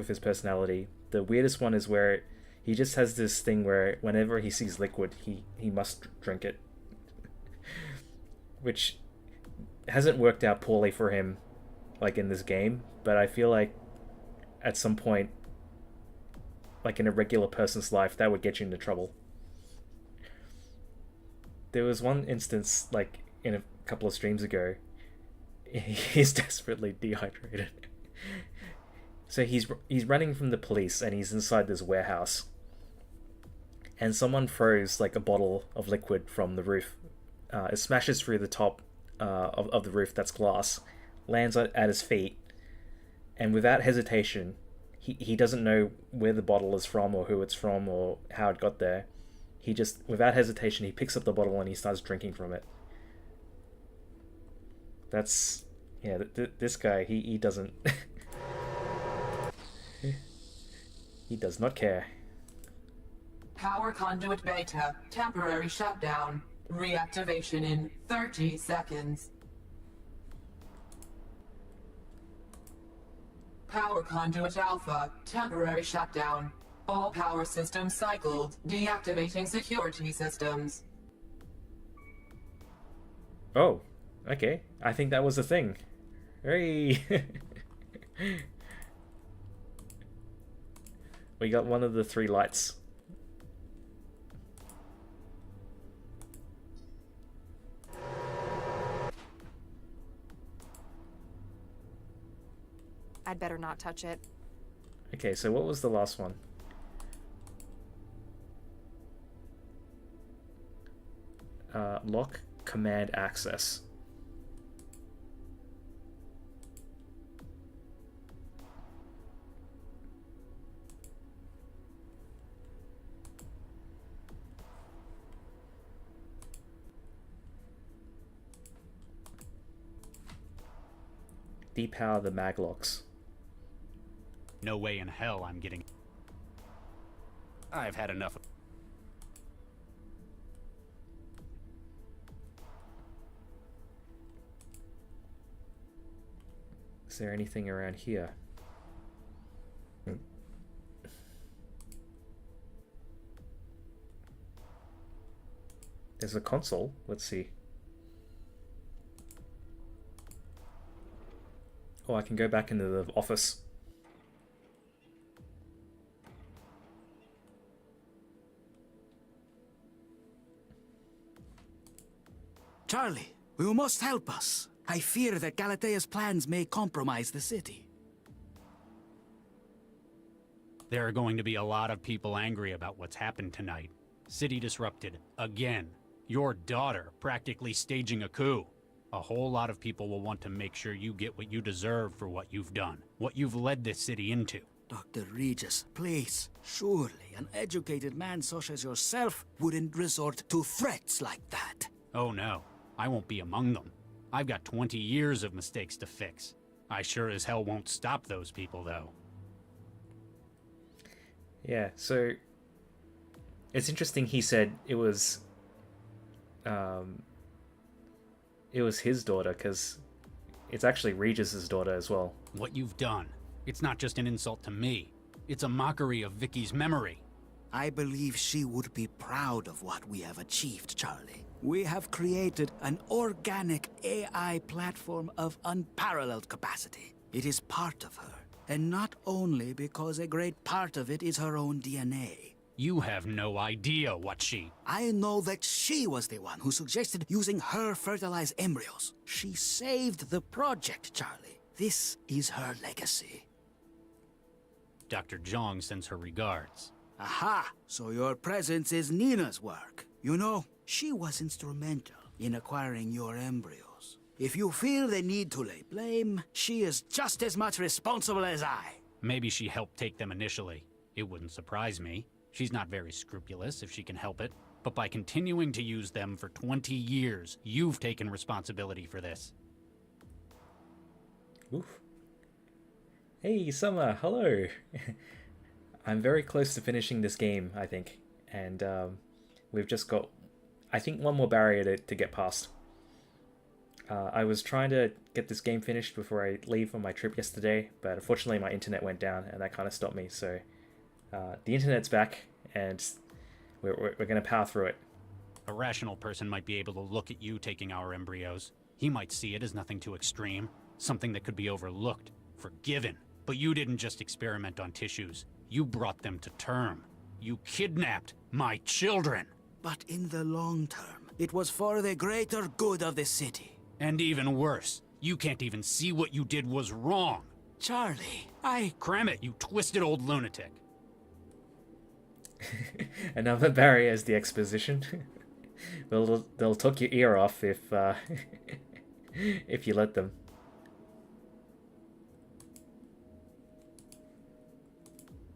his personality, the weirdest one is where he just has this thing where whenever he sees liquid, he must drink it. Which hasn't worked out poorly for him, like, in this game, but I feel like at some point, like in a regular person's life, that would get you into trouble. There was one instance, like in a couple of streams ago, he's desperately dehydrated. So he's running from the police and he's inside this warehouse. And someone throws like a bottle of liquid from the roof. It smashes through the top of the roof that's glass, lands at his feet, and without hesitation, he doesn't know where the bottle is from or who it's from or how it got there. He just, without hesitation, he picks up the bottle and he starts drinking from it. That's, yeah, this guy, he doesn't... he does not care.
Power conduit beta. Temporary shutdown. Reactivation in 30 seconds. Power conduit alpha. Temporary shutdown. All power systems cycled. Deactivating security systems.
Oh, okay. I think that was a thing. Hey! We got one of the 3 lights.
I'd better not touch it.
Okay, so what was the last one? Lock command access. Depower the maglocks.
No way in hell I'm getting... I've had enough of...
Is there anything around here? There's a console. Let's see. Oh, I can go back into the office.
Charlie, you must help us. I fear that Galatea's plans may compromise the city.
There are going to be a lot of people angry about what's happened tonight. City disrupted, again. Your daughter practically staging a coup. A whole lot of people will want to make sure you get what you deserve for what you've done. What you've led this city into.
Dr. Regis, please. Surely an educated man such as yourself wouldn't resort to threats like that.
Oh no, I won't be among them. I've got 20 years of mistakes to fix. I sure as hell won't stop those people, though.
Yeah, so... It's interesting he said it was his daughter, because it's actually Regis's daughter as well.
What you've done, it's not just an insult to me. It's a mockery of Vicky's memory.
I believe she would be proud of what we have achieved, Charlie. We have created an organic AI platform of unparalleled capacity. It is part of her, and not only because a great part of it is her own DNA.
You have no idea what she...
I know that she was the one who suggested using her fertilized embryos. She saved the project, Charlie. This is her legacy.
Dr. Zhang sends her regards.
Aha! So your presence is Nina's work. You know, she was instrumental in acquiring your embryos. If you feel the need to lay blame, she is just as much responsible as I.
Maybe she helped take them initially. It wouldn't surprise me. She's not very scrupulous if she can help it. But by continuing to use them for 20 years, you've taken responsibility for this.
Oof. Hey, Summer, hello! I'm very close to finishing this game, I think. And we've just got, I think, one more barrier to get past. I was trying to get this game finished before I leave on my trip yesterday, but unfortunately my internet went down and that kind of stopped me. So the internet's back and we're going to power through it.
A rational person might be able to look at you taking our embryos. He might see it as nothing too extreme, something that could be overlooked, forgiven. But you didn't just experiment on tissues. You brought them to term. You kidnapped my children.
But in the long term, it was for the greater good of the city.
And even worse, you can't even see what you did was wrong.
Charlie,
Cram it, you twisted old lunatic.
Another barrier is the exposition. They'll talk your ear off if if you let them.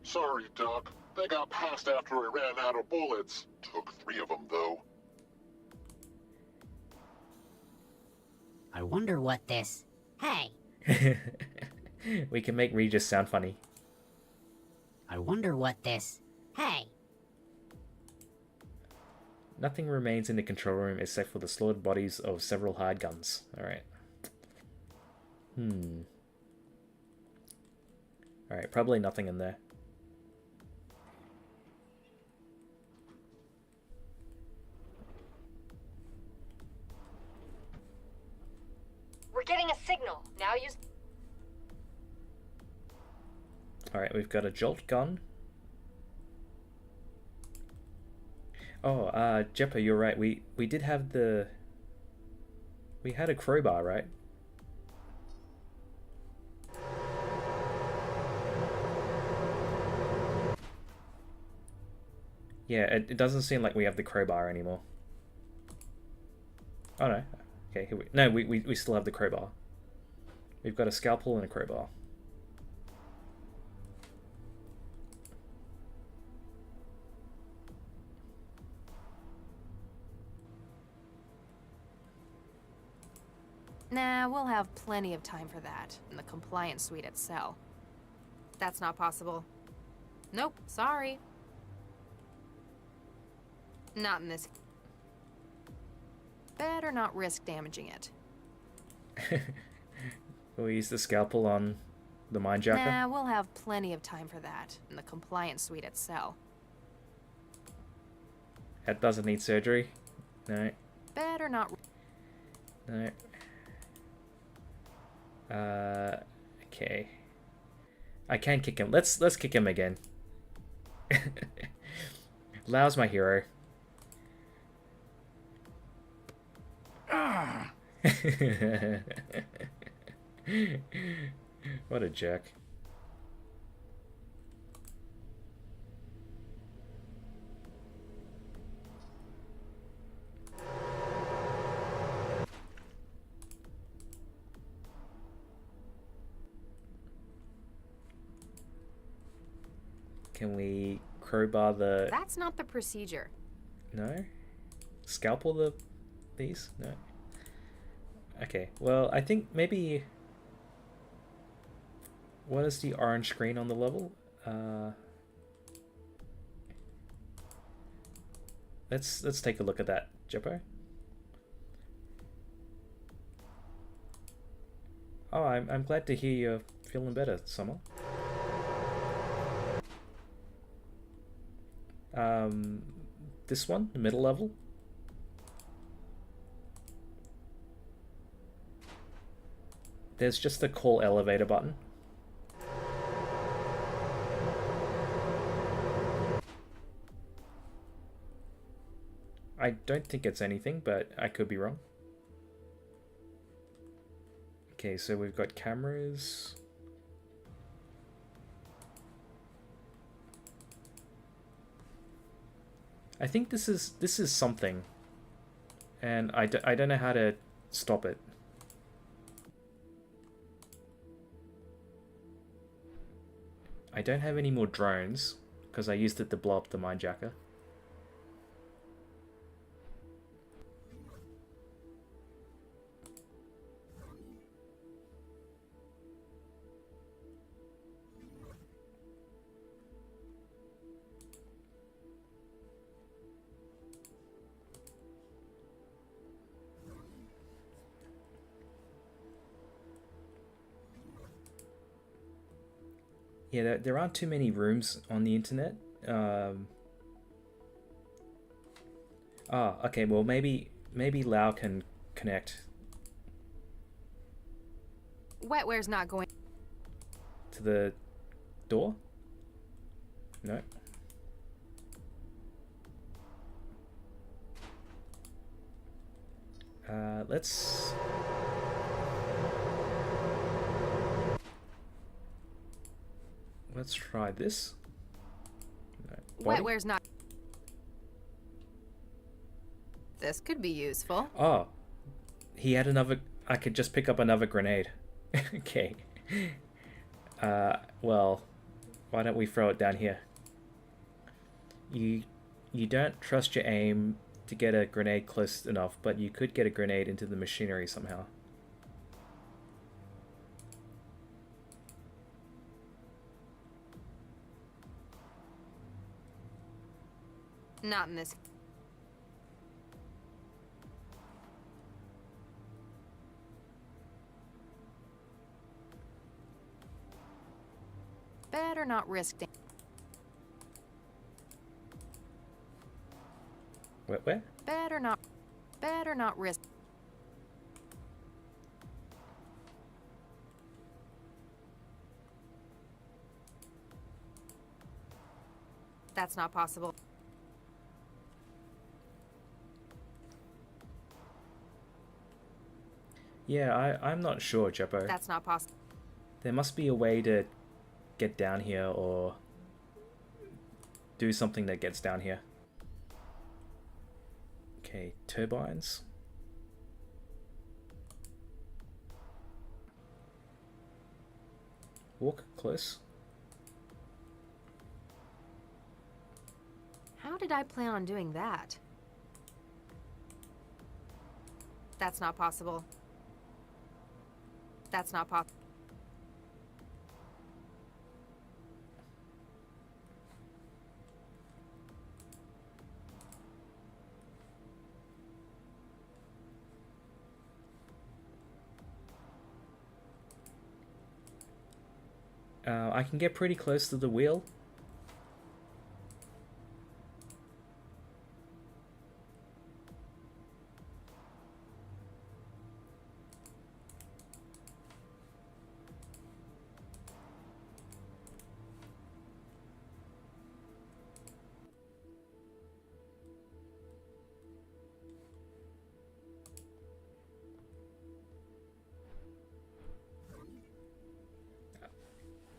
Sorry, Doc. They got past after I ran out of bullets. Took 3 of them, though.
I wonder what this... Hey!
We can make Regis sound funny.
I wonder what this... Hey!
Nothing remains in the control room except for the slaughtered bodies of several hired guns. Alright. Alright, probably nothing in there.
We're getting a signal. Now use...
Alright, we've got a jolt gun. Oh, Jeppa, you're right. We did have the... We had a crowbar, right? Yeah, it doesn't seem like we have the crowbar anymore. Oh no. Okay, here we still have the crowbar. We've got a scalpel and a crowbar.
Nah, we'll have plenty of time for that in the compliance suite at Cell. That's not possible. Nope, sorry. Not in this. Better not risk damaging it.
We'll use the scalpel on the minejacker.
Nah, we'll have plenty of time for that in the compliance suite at Cell.
That doesn't need surgery. No.
Better not.
No. Okay. I can kick him. Let's kick him again. Lau's my hero. What a jerk. Can we crowbar the...
That's not the procedure.
No? Scalpel these? No. Okay, well, I think maybe... What is the orange screen on the level? Let's take a look at that, Jeppo. Oh, I'm glad to hear you're feeling better, Summer. This one, the middle level. There's just a call elevator button. I don't think it's anything, but I could be wrong. Okay, so we've got cameras. I think this is something, and I don't know how to stop it. I don't have any more drones because I used it to blow up the minejacker. Yeah, there aren't too many rooms on the internet. Okay, well maybe Lau can connect
Wetware's not going.
to the door? No. Let's... Let's try this. No. Body?
Wetware's not. This could be useful.
Oh, he had another... I could just pick up another grenade. Okay. Well, why don't we throw it down here? You don't trust your aim to get a grenade close enough, but you could get a grenade into the machinery somehow.
Not in this. Better not risk it.
Where?
Better not risk. That's not possible.
Yeah, I'm not sure, Jeppo.
That's not possible.
There must be a way to get down here or do something that gets down here. Okay, turbines. Walk close.
How did I plan on doing that? That's not possible. That's not possible.
I can get pretty close to the wheel.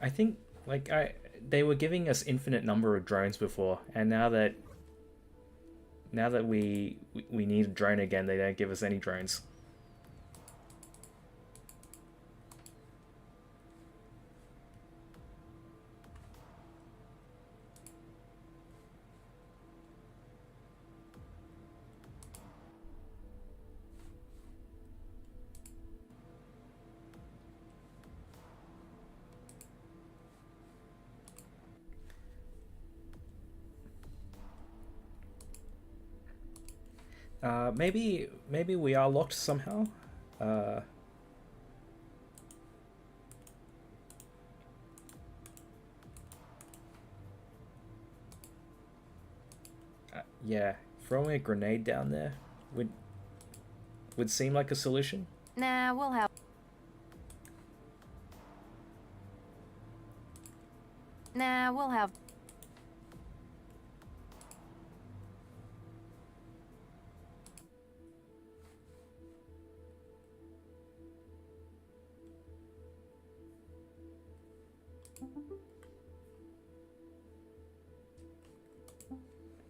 I think like they were giving us infinite number of drones before, and now that we need a drone again, they don't give us any drones. Maybe we are locked somehow. Yeah, throwing a grenade down there would seem like a solution.
Nah, we'll have. Nah, we'll have.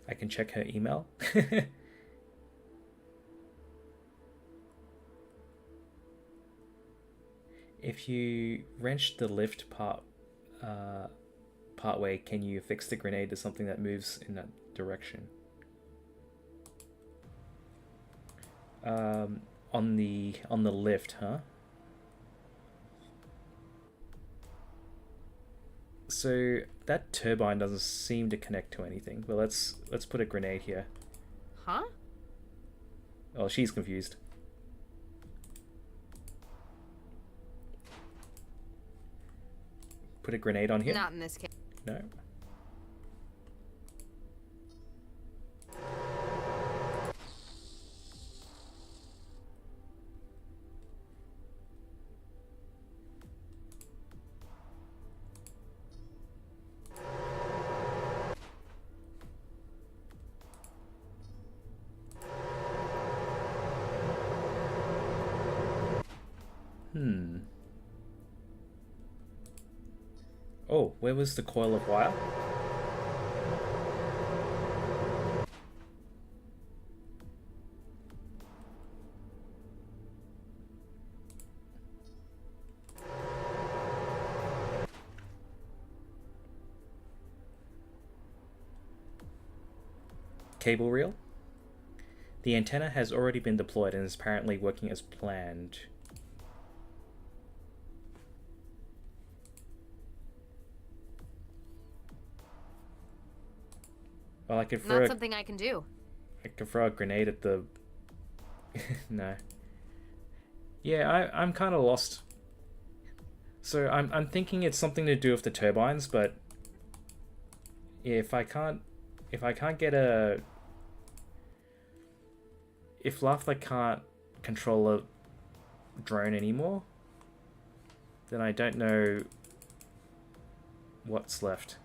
I can check her email. If you wrench the lift part partway, can you affix the grenade to something that moves in that direction? On the lift, huh? So that turbine doesn't seem to connect to anything, but let's put a grenade here.
Huh?
Oh, she's confused. Put a grenade on here?
Not in this case.
No. Oh, where was the coil of wire? Cable reel? The antenna has already been deployed and is apparently working as planned. Well, I could throw
Not something I can do.
I could throw a grenade at the... No. Yeah, I'm kind of lost. So I'm thinking it's something to do with the turbines, but if I can't get a... If Latha can't control a drone anymore, then I don't know what's left.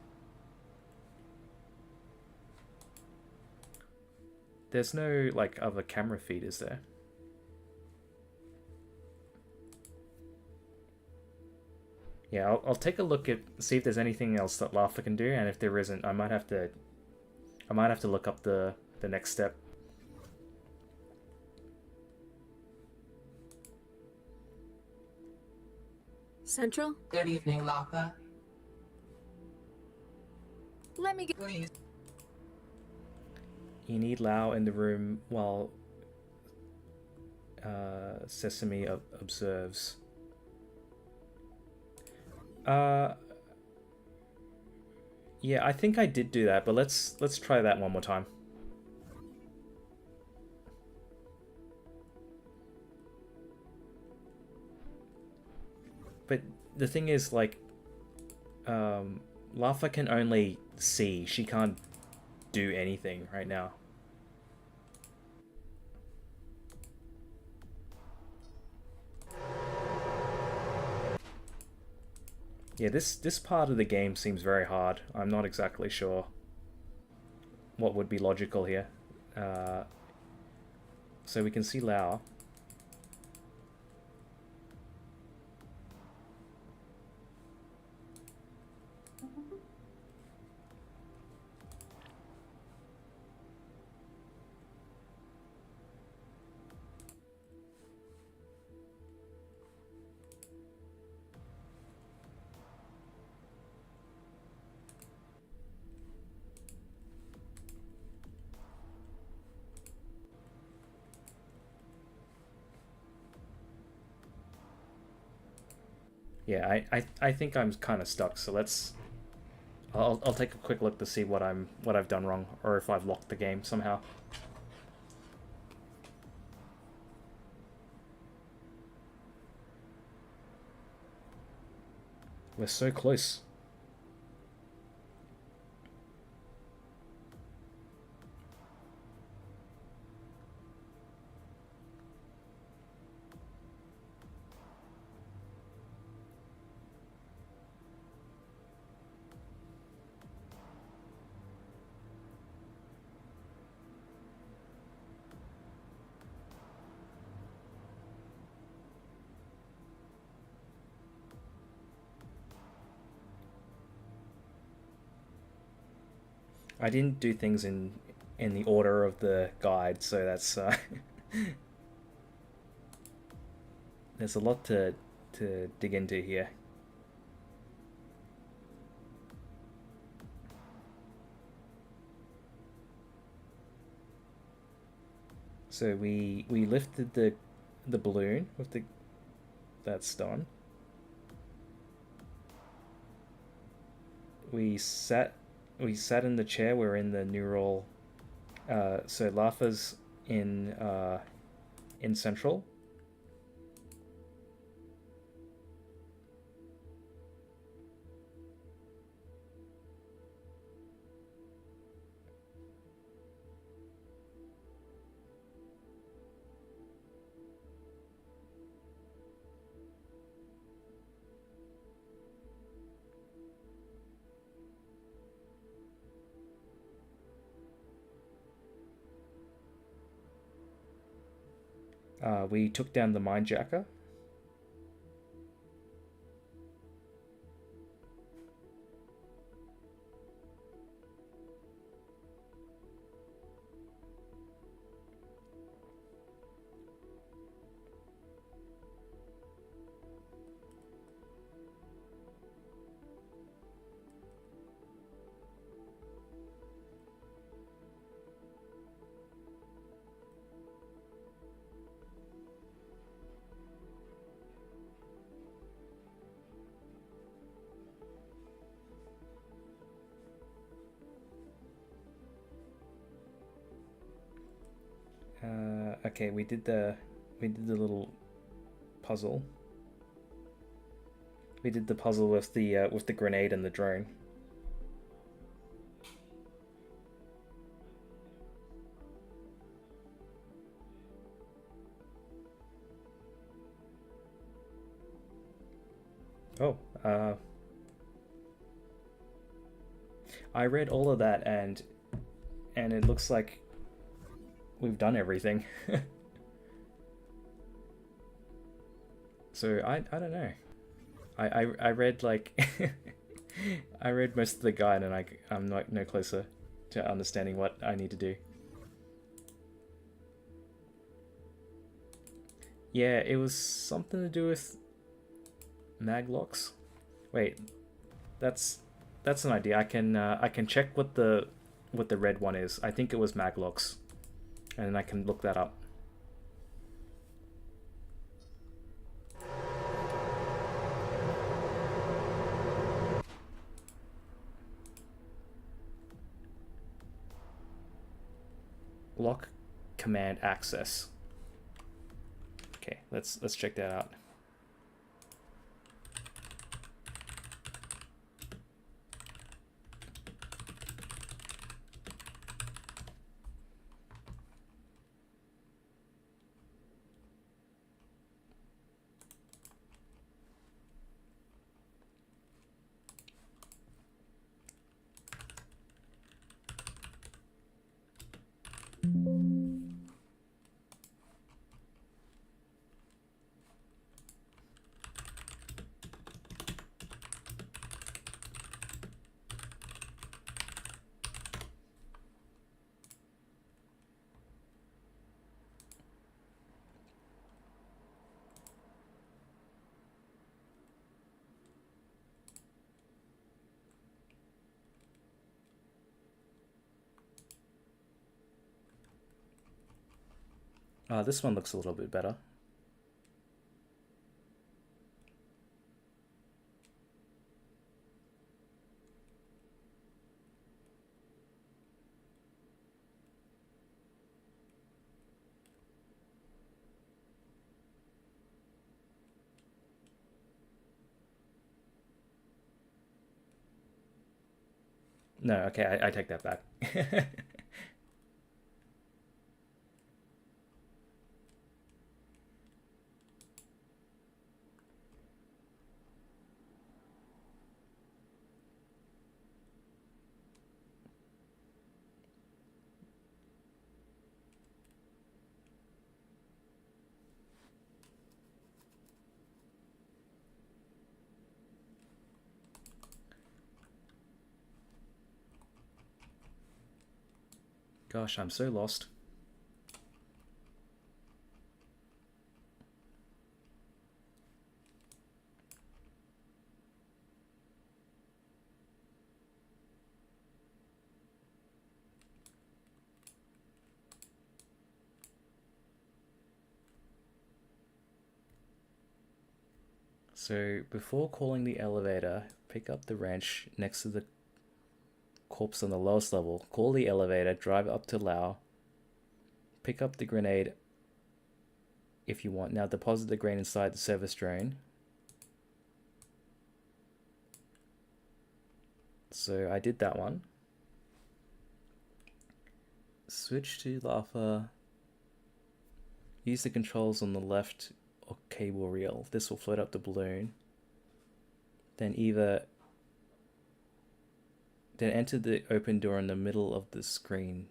There's no, like, other camera feed, is there? Yeah, I'll take a look at, see if there's anything else that Latha can do, and if there isn't, I might have to look up the next step.
Central?
Good evening, Latha.
Let me get...
Please.
You need Lao in the room while Sesame observes. Yeah, I think I did do that, but let's try that one more time. But the thing is, like, Latha can only see. She can't do anything right now. Yeah, this part of the game seems very hard. I'm not exactly sure what would be logical here. So we can see Lao. Yeah, I think I'm kind of stuck. So I'll take a quick look to see what I've done wrong, or if I've locked the game somehow. We're so close. I didn't do things in the order of the guide, so that's there's a lot to dig into here. So we lifted the balloon with the that's done. We sat in the chair. We're in the neural. So Lafa's in central. We took down the minejacker. Okay, we did the little puzzle. We did the puzzle with the grenade and the drone. Oh, I read all of that and it looks like we've done everything. So I don't know. I read like I read most of the guide and I'm like no closer to understanding what I need to do. Yeah, it was something to do with maglocks. Wait, that's an idea. I can check what the red one is. I think it was maglocks, and I can look that up. Lock command access. Okay, let's check that out. This one looks a little bit better. No, okay, I take that back. Gosh, I'm so lost. So before calling the elevator, pick up the wrench next to the corpse on the lowest level. Call the elevator, drive up to Lao. Pick up the grenade if you want. Now deposit the grenade inside the service drain. So I did that one. Switch to Lava. Use the controls on the left or cable reel. This will float up the balloon. Then enter the open door in the middle of the screen.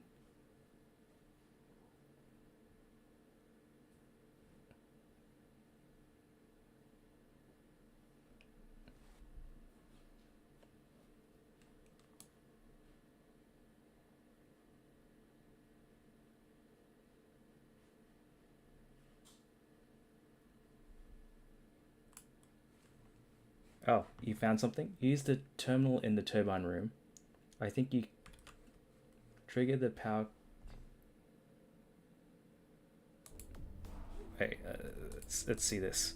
Oh, you found something? Use the terminal in the turbine room. I think you trigger the power. Hey, let's see this.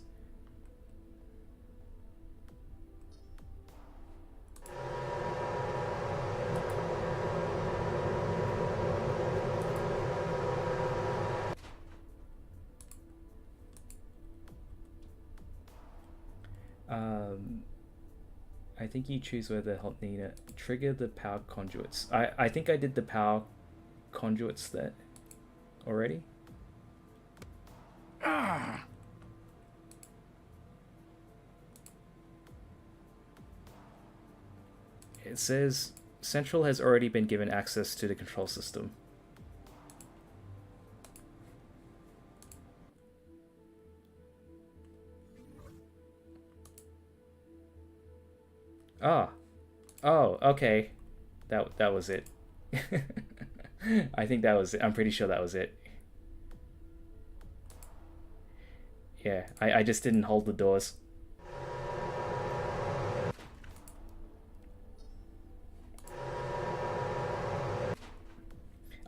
I think you choose where the help needed. Trigger the power conduits. I think I did the power conduits that already. It says Central has already been given access to the control system. Ah. Oh, okay. That was it. I think that was it. I'm pretty sure that was it. Yeah, I just didn't hold the doors.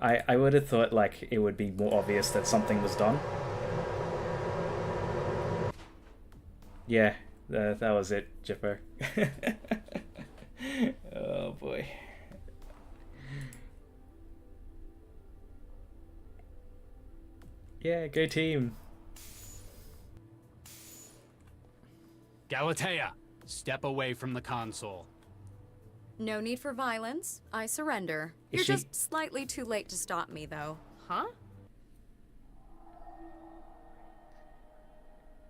I would have thought like it would be more obvious that something was done. Yeah, that was it, Jippo. Oh boy. Yeah, go team.
Galatea, step away from the console.
No need for violence. I surrender.
Is
You're
she-
just slightly too late to stop me, though.
Huh?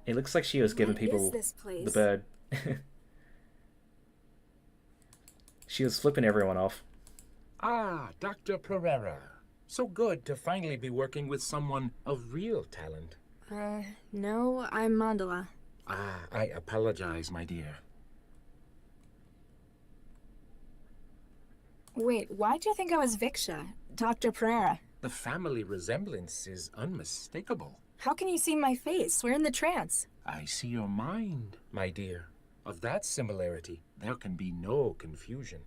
It looks like she was giving
What
people
is this place?
the bird. She was flipping everyone off.
Ah, Dr. Pereira. So good to finally be working with someone of real talent.
No, I'm Mandala.
Ah, I apologize, my dear.
Wait, why'd you think I was Viksha? Dr. Pereira?
The family resemblance is unmistakable.
How can you see my face? We're in the trance.
I see your mind, my dear. Of that similarity, there can be no confusion.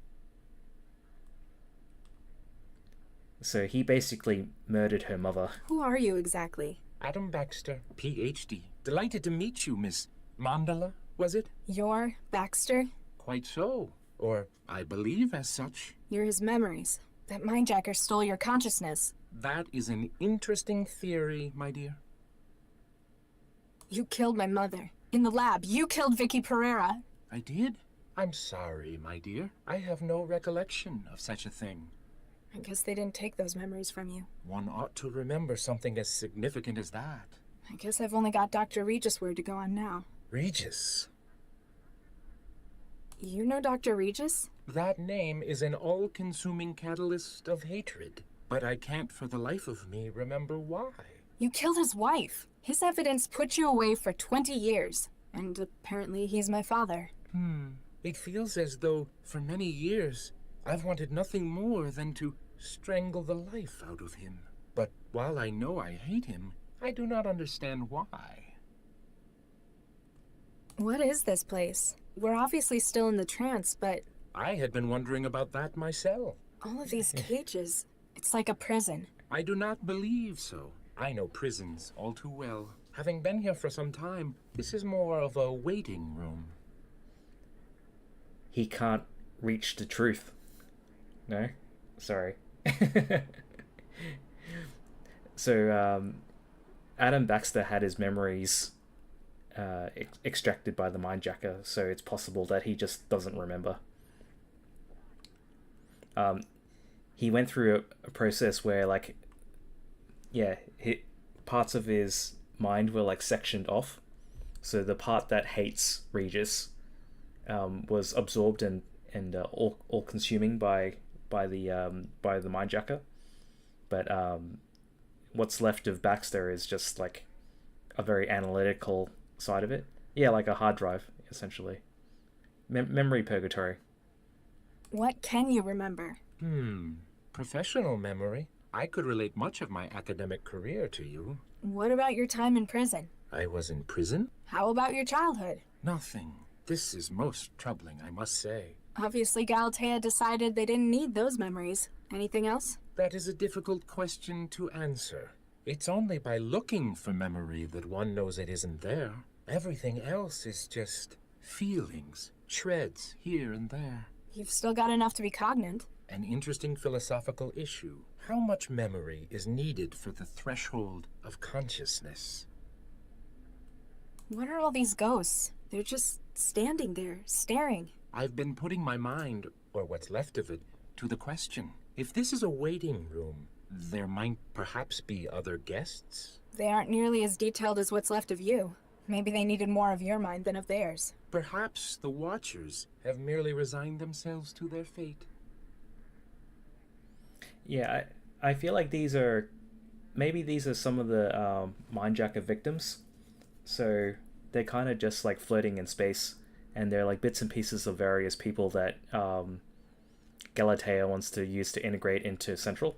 So he basically murdered her mother.
Who are you exactly?
Adam Baxter, PhD. Delighted to meet you, Miss Mandala, was it?
You're Baxter?
Quite so. Or I believe as such.
You're his memories. That mindjacker stole your consciousness.
That is an interesting theory, my dear.
You killed my mother. In the lab, you killed Vicky Pereira.
I did? I'm sorry, my dear. I have no recollection of such a thing.
I guess they didn't take those memories from you.
One ought to remember something as significant as that.
I guess I've only got Dr. Regis' word to go on now.
Regis?
You know Dr. Regis?
That name is an all-consuming catalyst of hatred. But I can't for the life of me remember why.
You killed his wife. His evidence put you away for 20 years. And apparently he's my father.
It feels as though, for many years, I've wanted nothing more than to strangle the life out of him. But while I know I hate him, I do not understand why.
What is this place? We're obviously still in the trance, but
I had been wondering about that myself.
all of these cages, it's like a prison.
I do not believe so. I know prisons all too well. Having been here for some time, this is more of a waiting room.
He can't reach the truth. No? Sorry. So, Adam Baxter had his memories extracted by the Mindjacker, so it's possible that he just doesn't remember. He went through a process where, like, parts of his mind were, like, sectioned off. So the part that hates Regis was absorbed and all consuming by the Mindjacker. But what's left of Baxter is just like a very analytical side of it. Yeah, like a hard drive, essentially. Memory purgatory.
What can you remember?
Professional memory. I could relate much of my academic career to you.
What about your time in prison?
I was in prison?
How about your childhood?
Nothing. This is most troubling, I must say.
Obviously, Galatea decided they didn't need those memories. Anything else?
That is a difficult question to answer. It's only by looking for memory that one knows it isn't there. Everything else is just feelings, shreds here and there.
You've still got enough to be cognate.
An interesting philosophical issue. How much memory is needed for the threshold of consciousness?
What are all these ghosts? They're just standing there, staring.
I've been putting my mind, or what's left of it, to the question. If this is a waiting room, there might perhaps be other guests?
They aren't nearly as detailed as what's left of you. Maybe they needed more of your mind than of theirs.
Perhaps the Watchers have merely resigned themselves to their fate.
Yeah, I feel like maybe these are some of the Mindjacker victims. So they're kind of just like floating in space, and they're like bits and pieces of various people that Galatea wants to use to integrate into Central.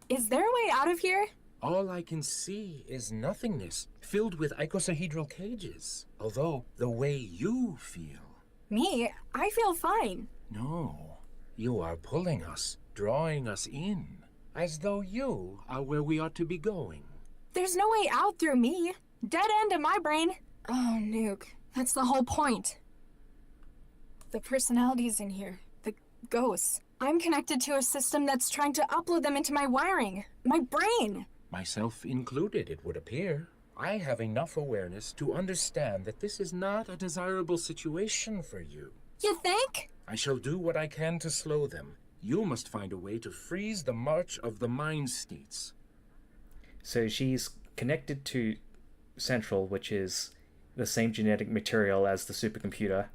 Is there a way out of here?
All I can see is nothingness, filled with icosahedral cages. Although, the way you feel...
Me? I feel fine.
No. You are pulling us, drawing us in, as though you are where we ought to be going.
There's no way out through me. Dead end in my brain. Oh, Nuke. That's the whole point. The personalities in here. The ghosts. I'm connected to a system that's trying to upload them into my wiring. My brain.
Myself included, it would appear. I have enough awareness to understand that this is not a desirable situation for you.
You think?
I shall do what I can to slow them. You must find a way to freeze the march of the mind states.
So she's connected to Central, which is the same genetic material as the supercomputer.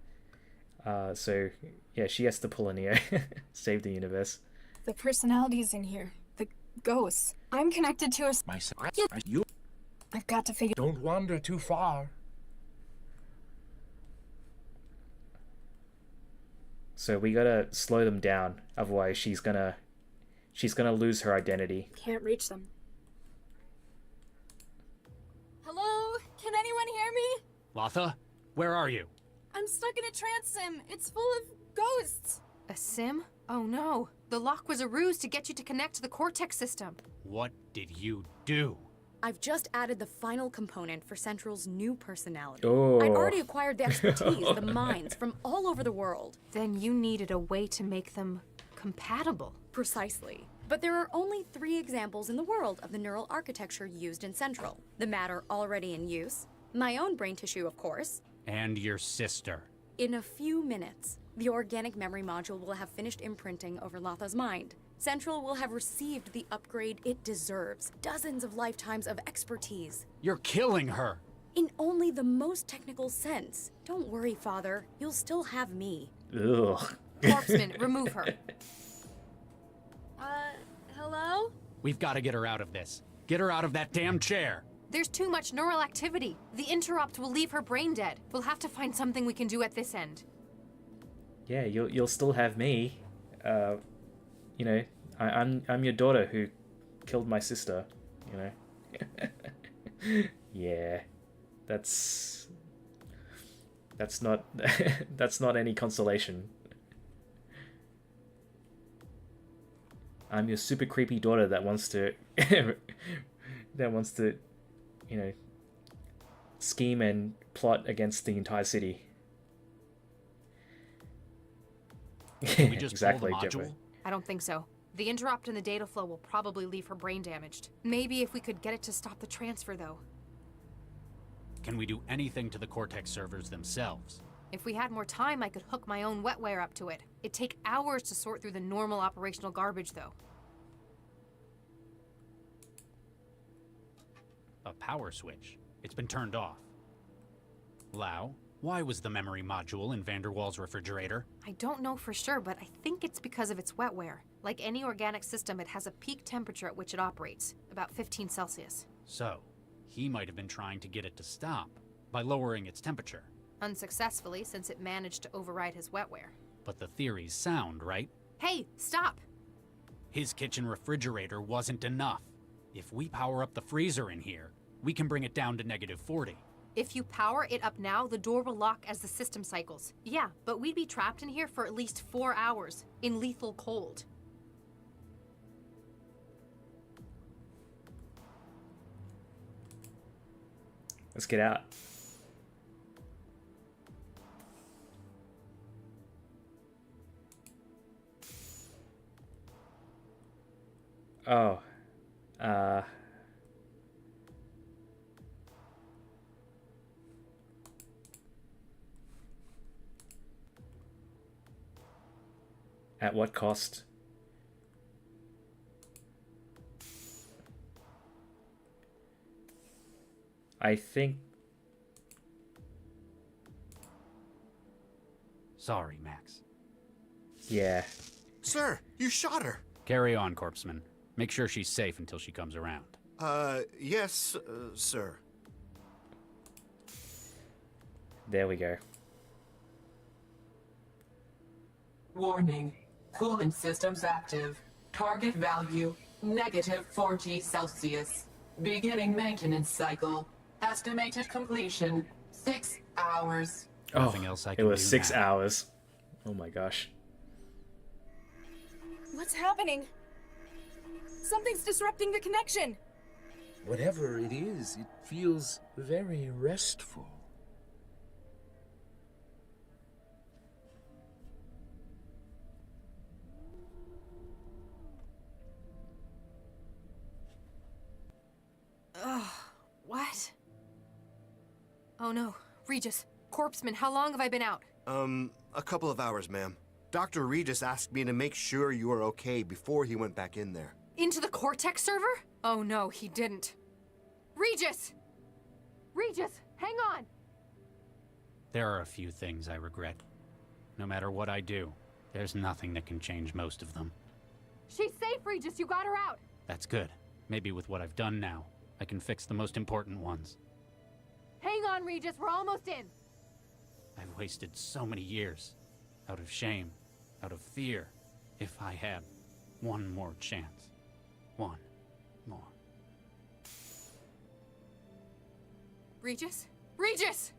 So, yeah, she has to pull a Neo, save the universe.
The personalities in here. The ghosts. I'm connected to a... I've got to figure...
Don't wander too far.
So we gotta slow them down, otherwise she's gonna lose her identity.
Can't reach them. Hello? Can anyone hear me?
Latha, where are you?
I'm stuck in a trance sim. It's full of ghosts.
A sim? Oh no. The lock was a ruse to get you to connect to the Cortex system.
What did you do?
I've just added the final component for Central's new personality.
Oh.
I've already acquired the expertise, the minds from all over the world.
Then you needed a way to make them compatible.
Precisely. But there are only 3 examples in the world of the neural architecture used in Central. The matter already in use, my own brain tissue, of course.
And your sister.
In a few minutes, the organic memory module will have finished imprinting over Latha's mind. Central will have received the upgrade it deserves. Dozens of lifetimes of expertise.
You're killing her!
In only the most technical sense. Don't worry, Father. You'll still have me.
Ugh.
Corpseman, remove her.
Hello?
We've got to get her out of this. Get her out of that damn chair!
There's too much neural activity. The interrupt will leave her brain dead. We'll have to find something we can do at this end.
Yeah, you'll still have me. You know, I'm your daughter who killed my sister. You know. Yeah, that's not that's not any consolation. I'm your super creepy daughter that wants to you know, scheme and plot against the entire city.
Can we just
Exactly,
pull the
Jimbo.
module?
I don't think so. The interrupt in the data flow will probably leave her brain damaged. Maybe if we could get it to stop the transfer, though.
Can we do anything to the Cortex servers themselves?
If we had more time, I could hook my own wetware up to it. It'd take hours to sort through the normal operational garbage, though.
A power switch. It's been turned off. Lau, why was the memory module in Vanderwall's refrigerator?
I don't know for sure, but I think it's because of its wetware. Like any organic system, it has a peak temperature at which it operates, about 15 Celsius.
So, he might have been trying to get it to stop by lowering its temperature.
Unsuccessfully, since it managed to override his wetware.
But the theory's sound, right?
Hey, stop!
His kitchen refrigerator wasn't enough. If we power up the freezer in here, we can bring it down to -40.
If you power it up now, the door will lock as the system cycles. Yeah, but we'd be trapped in here for at least 4 hours, in lethal cold.
Let's get out. Oh. At what cost? I think...
Sorry, Max.
Yeah.
Sir, you shot her.
Carry on, Corpseman. Make sure she's safe until she comes around.
Yes, sir.
There we go.
Warning. Cooling systems active. Target value, -40 Celsius. Beginning maintenance cycle. Estimated completion, 6 hours.
Nothing else I can
It was
do
6
now.
hours. Oh my gosh.
What's happening? Something's disrupting the connection.
Whatever it is, it feels very restful.
Ugh, what? Oh no, Regis, Corpseman, how long have I been out?
A couple of hours, ma'am. Dr. Regis asked me to make sure you were okay before he went back in there.
Into the Cortex server? Oh no, he didn't. Regis! Regis, hang on!
There are a few things I regret. No matter what I do, there's nothing that can change most of them.
She's safe, Regis, you got her out!
That's good. Maybe with what I've done now, I can fix the most important ones.
Hang on, Regis, we're almost in!
I've wasted so many years. Out of shame, out of fear. If I had one more chance. One more.
Regis? Regis!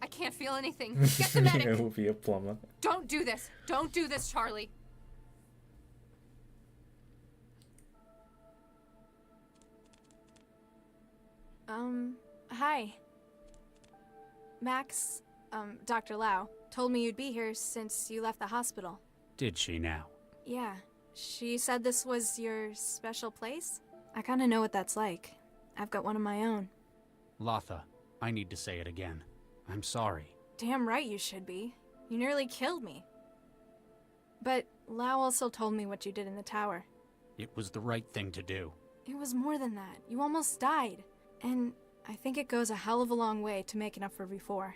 I can't feel anything. Get the medic!
It will be a plumber.
Don't do this! Don't do this, Charlie!
Hi. Max, Dr. Lau, told me you'd be here since you left the hospital.
Did she now?
Yeah. She said this was your special place? I kinda know what that's like. I've got one of my own.
Latha, I need to say it again. I'm sorry.
Damn right you should be. You nearly killed me. But Lau also told me what you did in the tower.
It was the right thing to do.
It was more than that. You almost died. And I think it goes a hell of a long way to making up for before.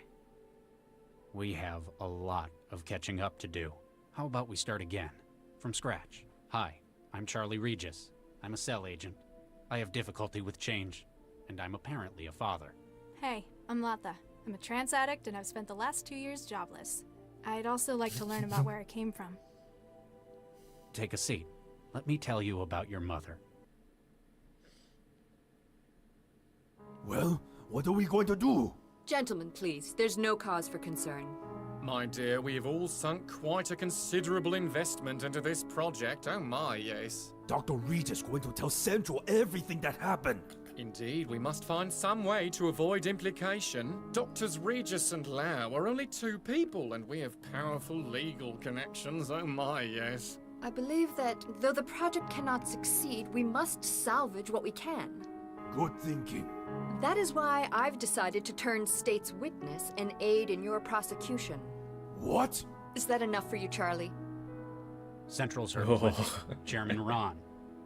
We have a lot of catching up to do. How about we start again? From scratch. Hi, I'm Charlie Regis. I'm a cell agent. I have difficulty with change, and I'm apparently a father.
Hey, I'm Latha. I'm a trance addict and I've spent the last 2 years jobless. I'd also like to learn about where I came from.
Take a seat. Let me tell you about your mother.
Well, what are we going to do?
Gentlemen, please. There's no cause for concern.
My dear, we have all sunk quite a considerable investment into this project. Oh my, yes.
Dr. Regis going to tell Central everything that happened.
Indeed, we must find some way to avoid implication. Doctors Regis and Lau are only 2 people, and we have powerful legal connections, oh my, yes.
I believe that, though the project cannot succeed, we must salvage what we can.
Good thinking.
That is why I've decided to turn state's witness and aid in your prosecution.
What?
Is that enough for you, Charlie?
Central's heard plenty. Chairman Ron,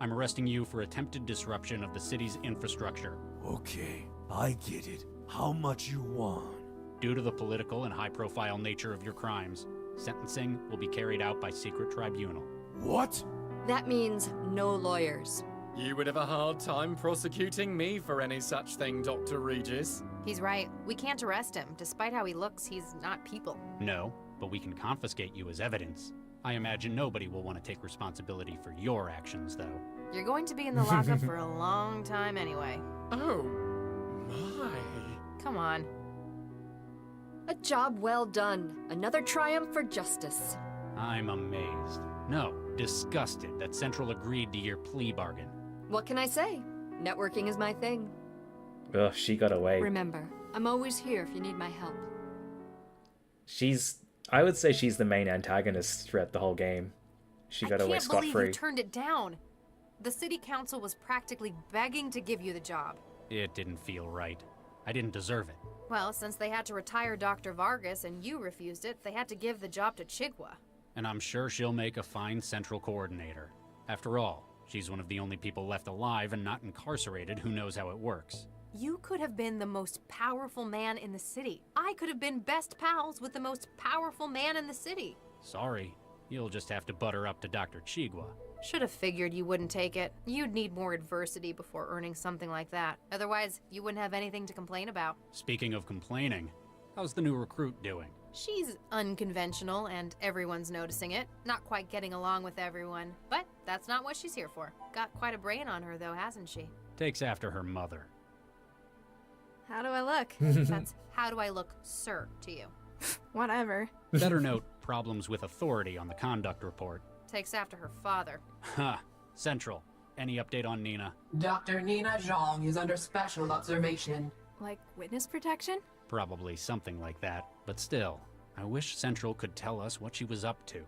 I'm arresting you for attempted disruption of the city's infrastructure.
Okay, I get it. How much you want?
Due to the political and high-profile nature of your crimes, sentencing will be carried out by secret tribunal.
What?
That means no lawyers.
You would have a hard time prosecuting me for any such thing, Dr. Regis.
He's right. We can't arrest him. Despite how he looks, he's not people.
No, but we can confiscate you as evidence. I imagine nobody will want to take responsibility for your actions, though.
You're going to be in the lockup for a long time anyway.
Oh, my.
Come on.
A job well done. Another triumph for justice.
I'm amazed. No, disgusted that Central agreed to your plea bargain.
What can I say? Networking is my thing.
Ugh, she got away.
Remember, I'm always here if you need my help.
I would say she's the main antagonist throughout the whole game. She got away
I can't believe
scot-free.
you turned it down. The city council was practically begging to give you the job.
It didn't feel right. I didn't deserve it.
Well, since they had to retire Dr. Vargas and you refused it, they had to give the job to Chigwa.
And I'm sure she'll make a fine Central coordinator. After all, she's one of the only people left alive and not incarcerated who knows how it works.
You could have been the most powerful man in the city. I could have been best pals with the most powerful man in the city.
Sorry, you'll just have to butter up to Dr. Chigwa.
Should have figured you wouldn't take it. You'd need more adversity before earning something like that. Otherwise, you wouldn't have anything to complain about.
Speaking of complaining, how's the new recruit doing?
She's unconventional and everyone's noticing it. Not quite getting along with everyone, but that's not what she's here for. Got quite a brain on her though, hasn't she?
Takes after her mother.
How do I look? That's how do I look, sir, to you.
Whatever.
Better note problems with authority on the conduct report.
Takes after her father.
Ha! Central, any update on Nina?
Dr. Nina Zhang is under special observation.
Like witness protection?
Probably something like that, but still, I wish Central could tell us what she was up to.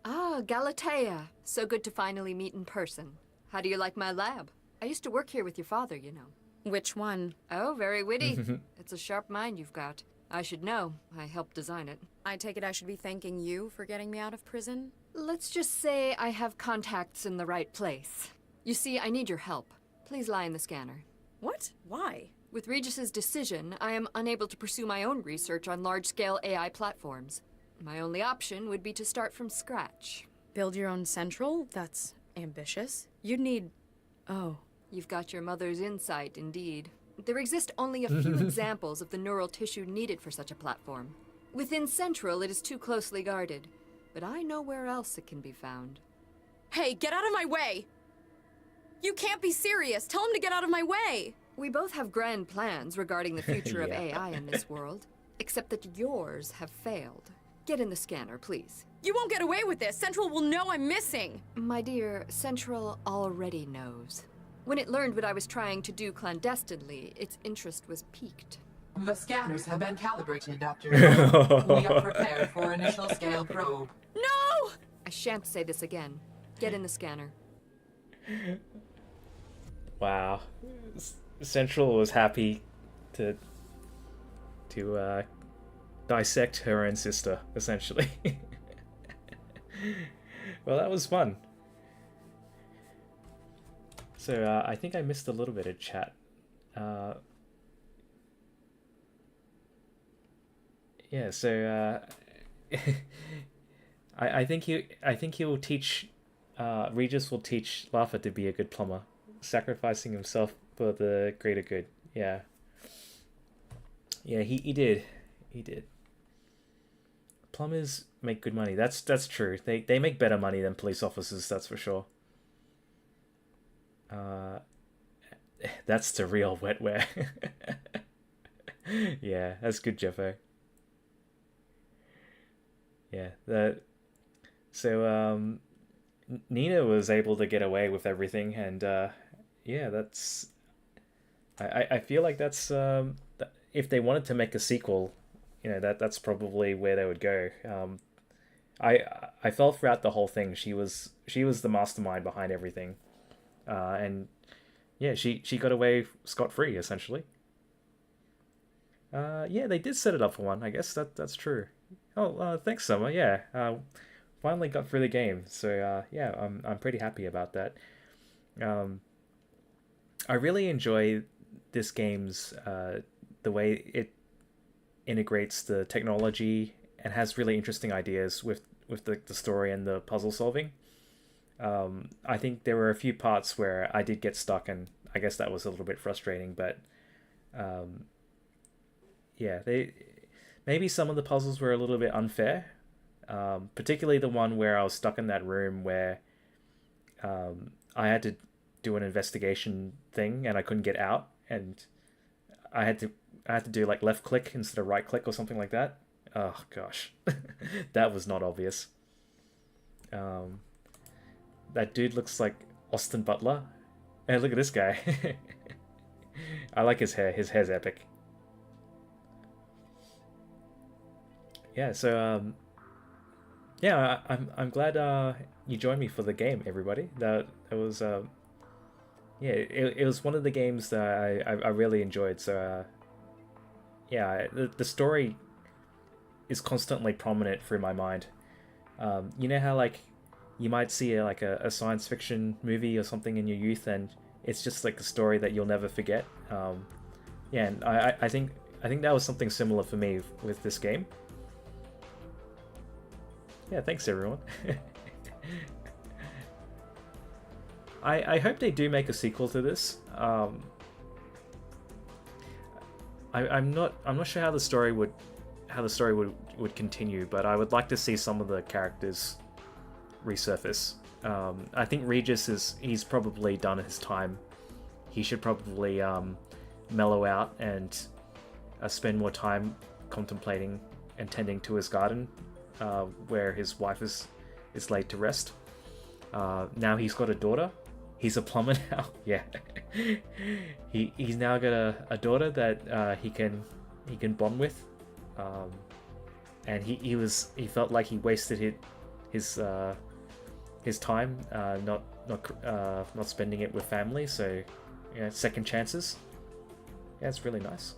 Ah, Galatea. So good to finally meet in person. How do you like my lab? I used to work here with your father, you know.
Which one?
Oh, very witty. It's a sharp mind you've got. I should know. I helped design it.
I take it I should be thanking you for getting me out of prison?
Let's just say I have contacts in the right place. You see, I need your help. Please lie in the scanner.
What? Why?
With Regis's decision, I am unable to pursue my own research on large-scale AI platforms. My only option would be to start from scratch.
Build your own central? That's ambitious. You'd need... Oh.
You've got your mother's insight, indeed. There exist only a few examples of the neural tissue needed for such a platform. Within Central, it is too closely guarded, but I know where else it can be found.
Hey, get out of my way! You can't be serious! Tell him to get out of my way!
We both have grand plans regarding the future of
Yeah.
AI in this world, except that yours have failed. Get in the scanner, please.
You won't get away with this! Central will know I'm missing!
My dear, Central already knows. When it learned what I was trying to do clandestinely, its interest was piqued.
The scanners have been calibrated, Dr. We are prepared for initial scale probe.
No!
I shan't say this again. Get in the scanner.
Wow. Central was happy to dissect her own sister, essentially. Well, that was fun. So I think I missed a little bit of chat. Yeah, so I think he will teach. Regis will teach Lafa to be a good plumber, sacrificing himself for the greater good. Yeah. Yeah, he did. He did. Plumbers make good money. That's true. They make better money than police officers, that's for sure. That's the real wetware. Yeah, that's good, Jeffo. Yeah, Nina was able to get away with everything, and yeah, that's. I feel like that's if they wanted to make a sequel, that's probably where they would go. I I felt throughout the whole thing she was the mastermind behind everything, and yeah, she got away scot free essentially. Yeah, they did set it up for one. I guess that's true. Oh, thanks, Summer. Yeah, finally got through the game, so yeah, I'm pretty happy about that. Um, I really enjoy this game's the way it integrates the technology and has really interesting ideas with the story and the puzzle solving. I think there were a few parts where I did get stuck, and I guess that was a little bit frustrating. But um, yeah, they maybe some of the puzzles were a little bit unfair. Particularly the one where I was stuck in that room where I had to do an investigation thing and I couldn't get out, and I had to I had to do like left click instead of right click or something like that. Oh gosh, that was not obvious. Um, that dude looks like Austin Butler. Hey, look at this guy. I like his hair. His hair's epic. Yeah, so yeah, I'm glad you joined me for the game, everybody. That was yeah, it was one of the games that I really enjoyed. So yeah, the story is constantly prominent through my mind. You know how like you might see like a science fiction movie or something in your youth, and it's just like a story that you'll never forget. Yeah, and I think that was something similar for me with this game. Yeah, thanks everyone. I hope they do make a sequel to this. I'm not sure how the story would continue, but I would like to see some of the characters resurface. I think he's probably done his time. He should probably mellow out and spend more time contemplating and tending to his garden, where his wife is laid to rest. Now he's got a daughter. He's a plumber now. Yeah, he's now got a daughter that he can bond with, and he felt like he wasted his time not spending it with family. So yeah, second chances. Yeah, it's really nice.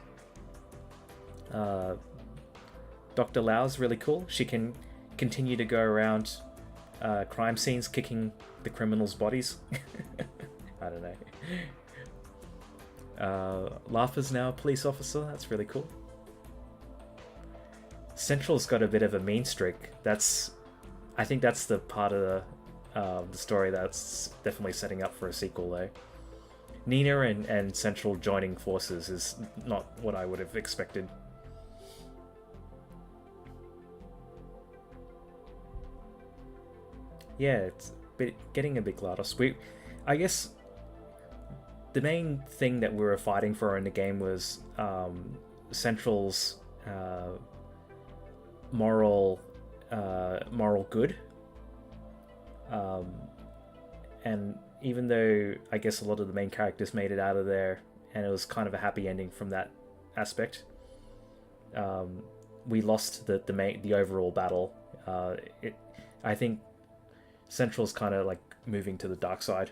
Dr. Lau's really cool. She can continue to go around crime scenes kicking the criminals' bodies. I don't know. Laugher's now a police officer. That's really cool. Central's got a bit of a mean streak. I think that's the part of the story that's definitely setting up for a sequel, though. Nina and Central joining forces is not what I would have expected. Yeah, it's getting a bit GLaDOS. I guess the main thing that we were fighting for in the game was Central's moral good. And even though I guess a lot of the main characters made it out of there, and it was kind of a happy ending from that aspect, we lost the overall battle. I think Central's kind of like moving to the dark side.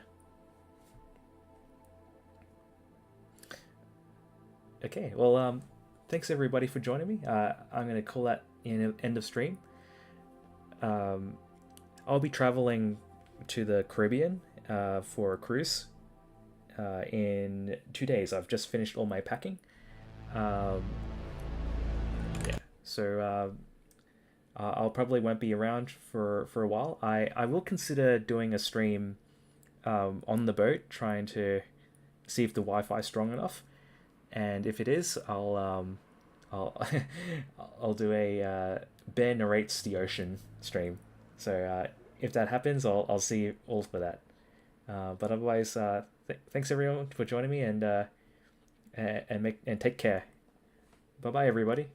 Okay, well, thanks everybody for joining me. I'm going to call that end of stream. I'll be traveling to the Caribbean for a cruise in 2 days. I've just finished all my packing. Yeah, so I'll probably won't be around for a while. I will consider doing a stream on the boat, trying to see if the Wi-Fi is strong enough, and if it is, I'll I'll do a Bear narrates the ocean stream. So if that happens, I'll see you all for that. But otherwise, thanks everyone for joining me, and take care. Bye bye everybody.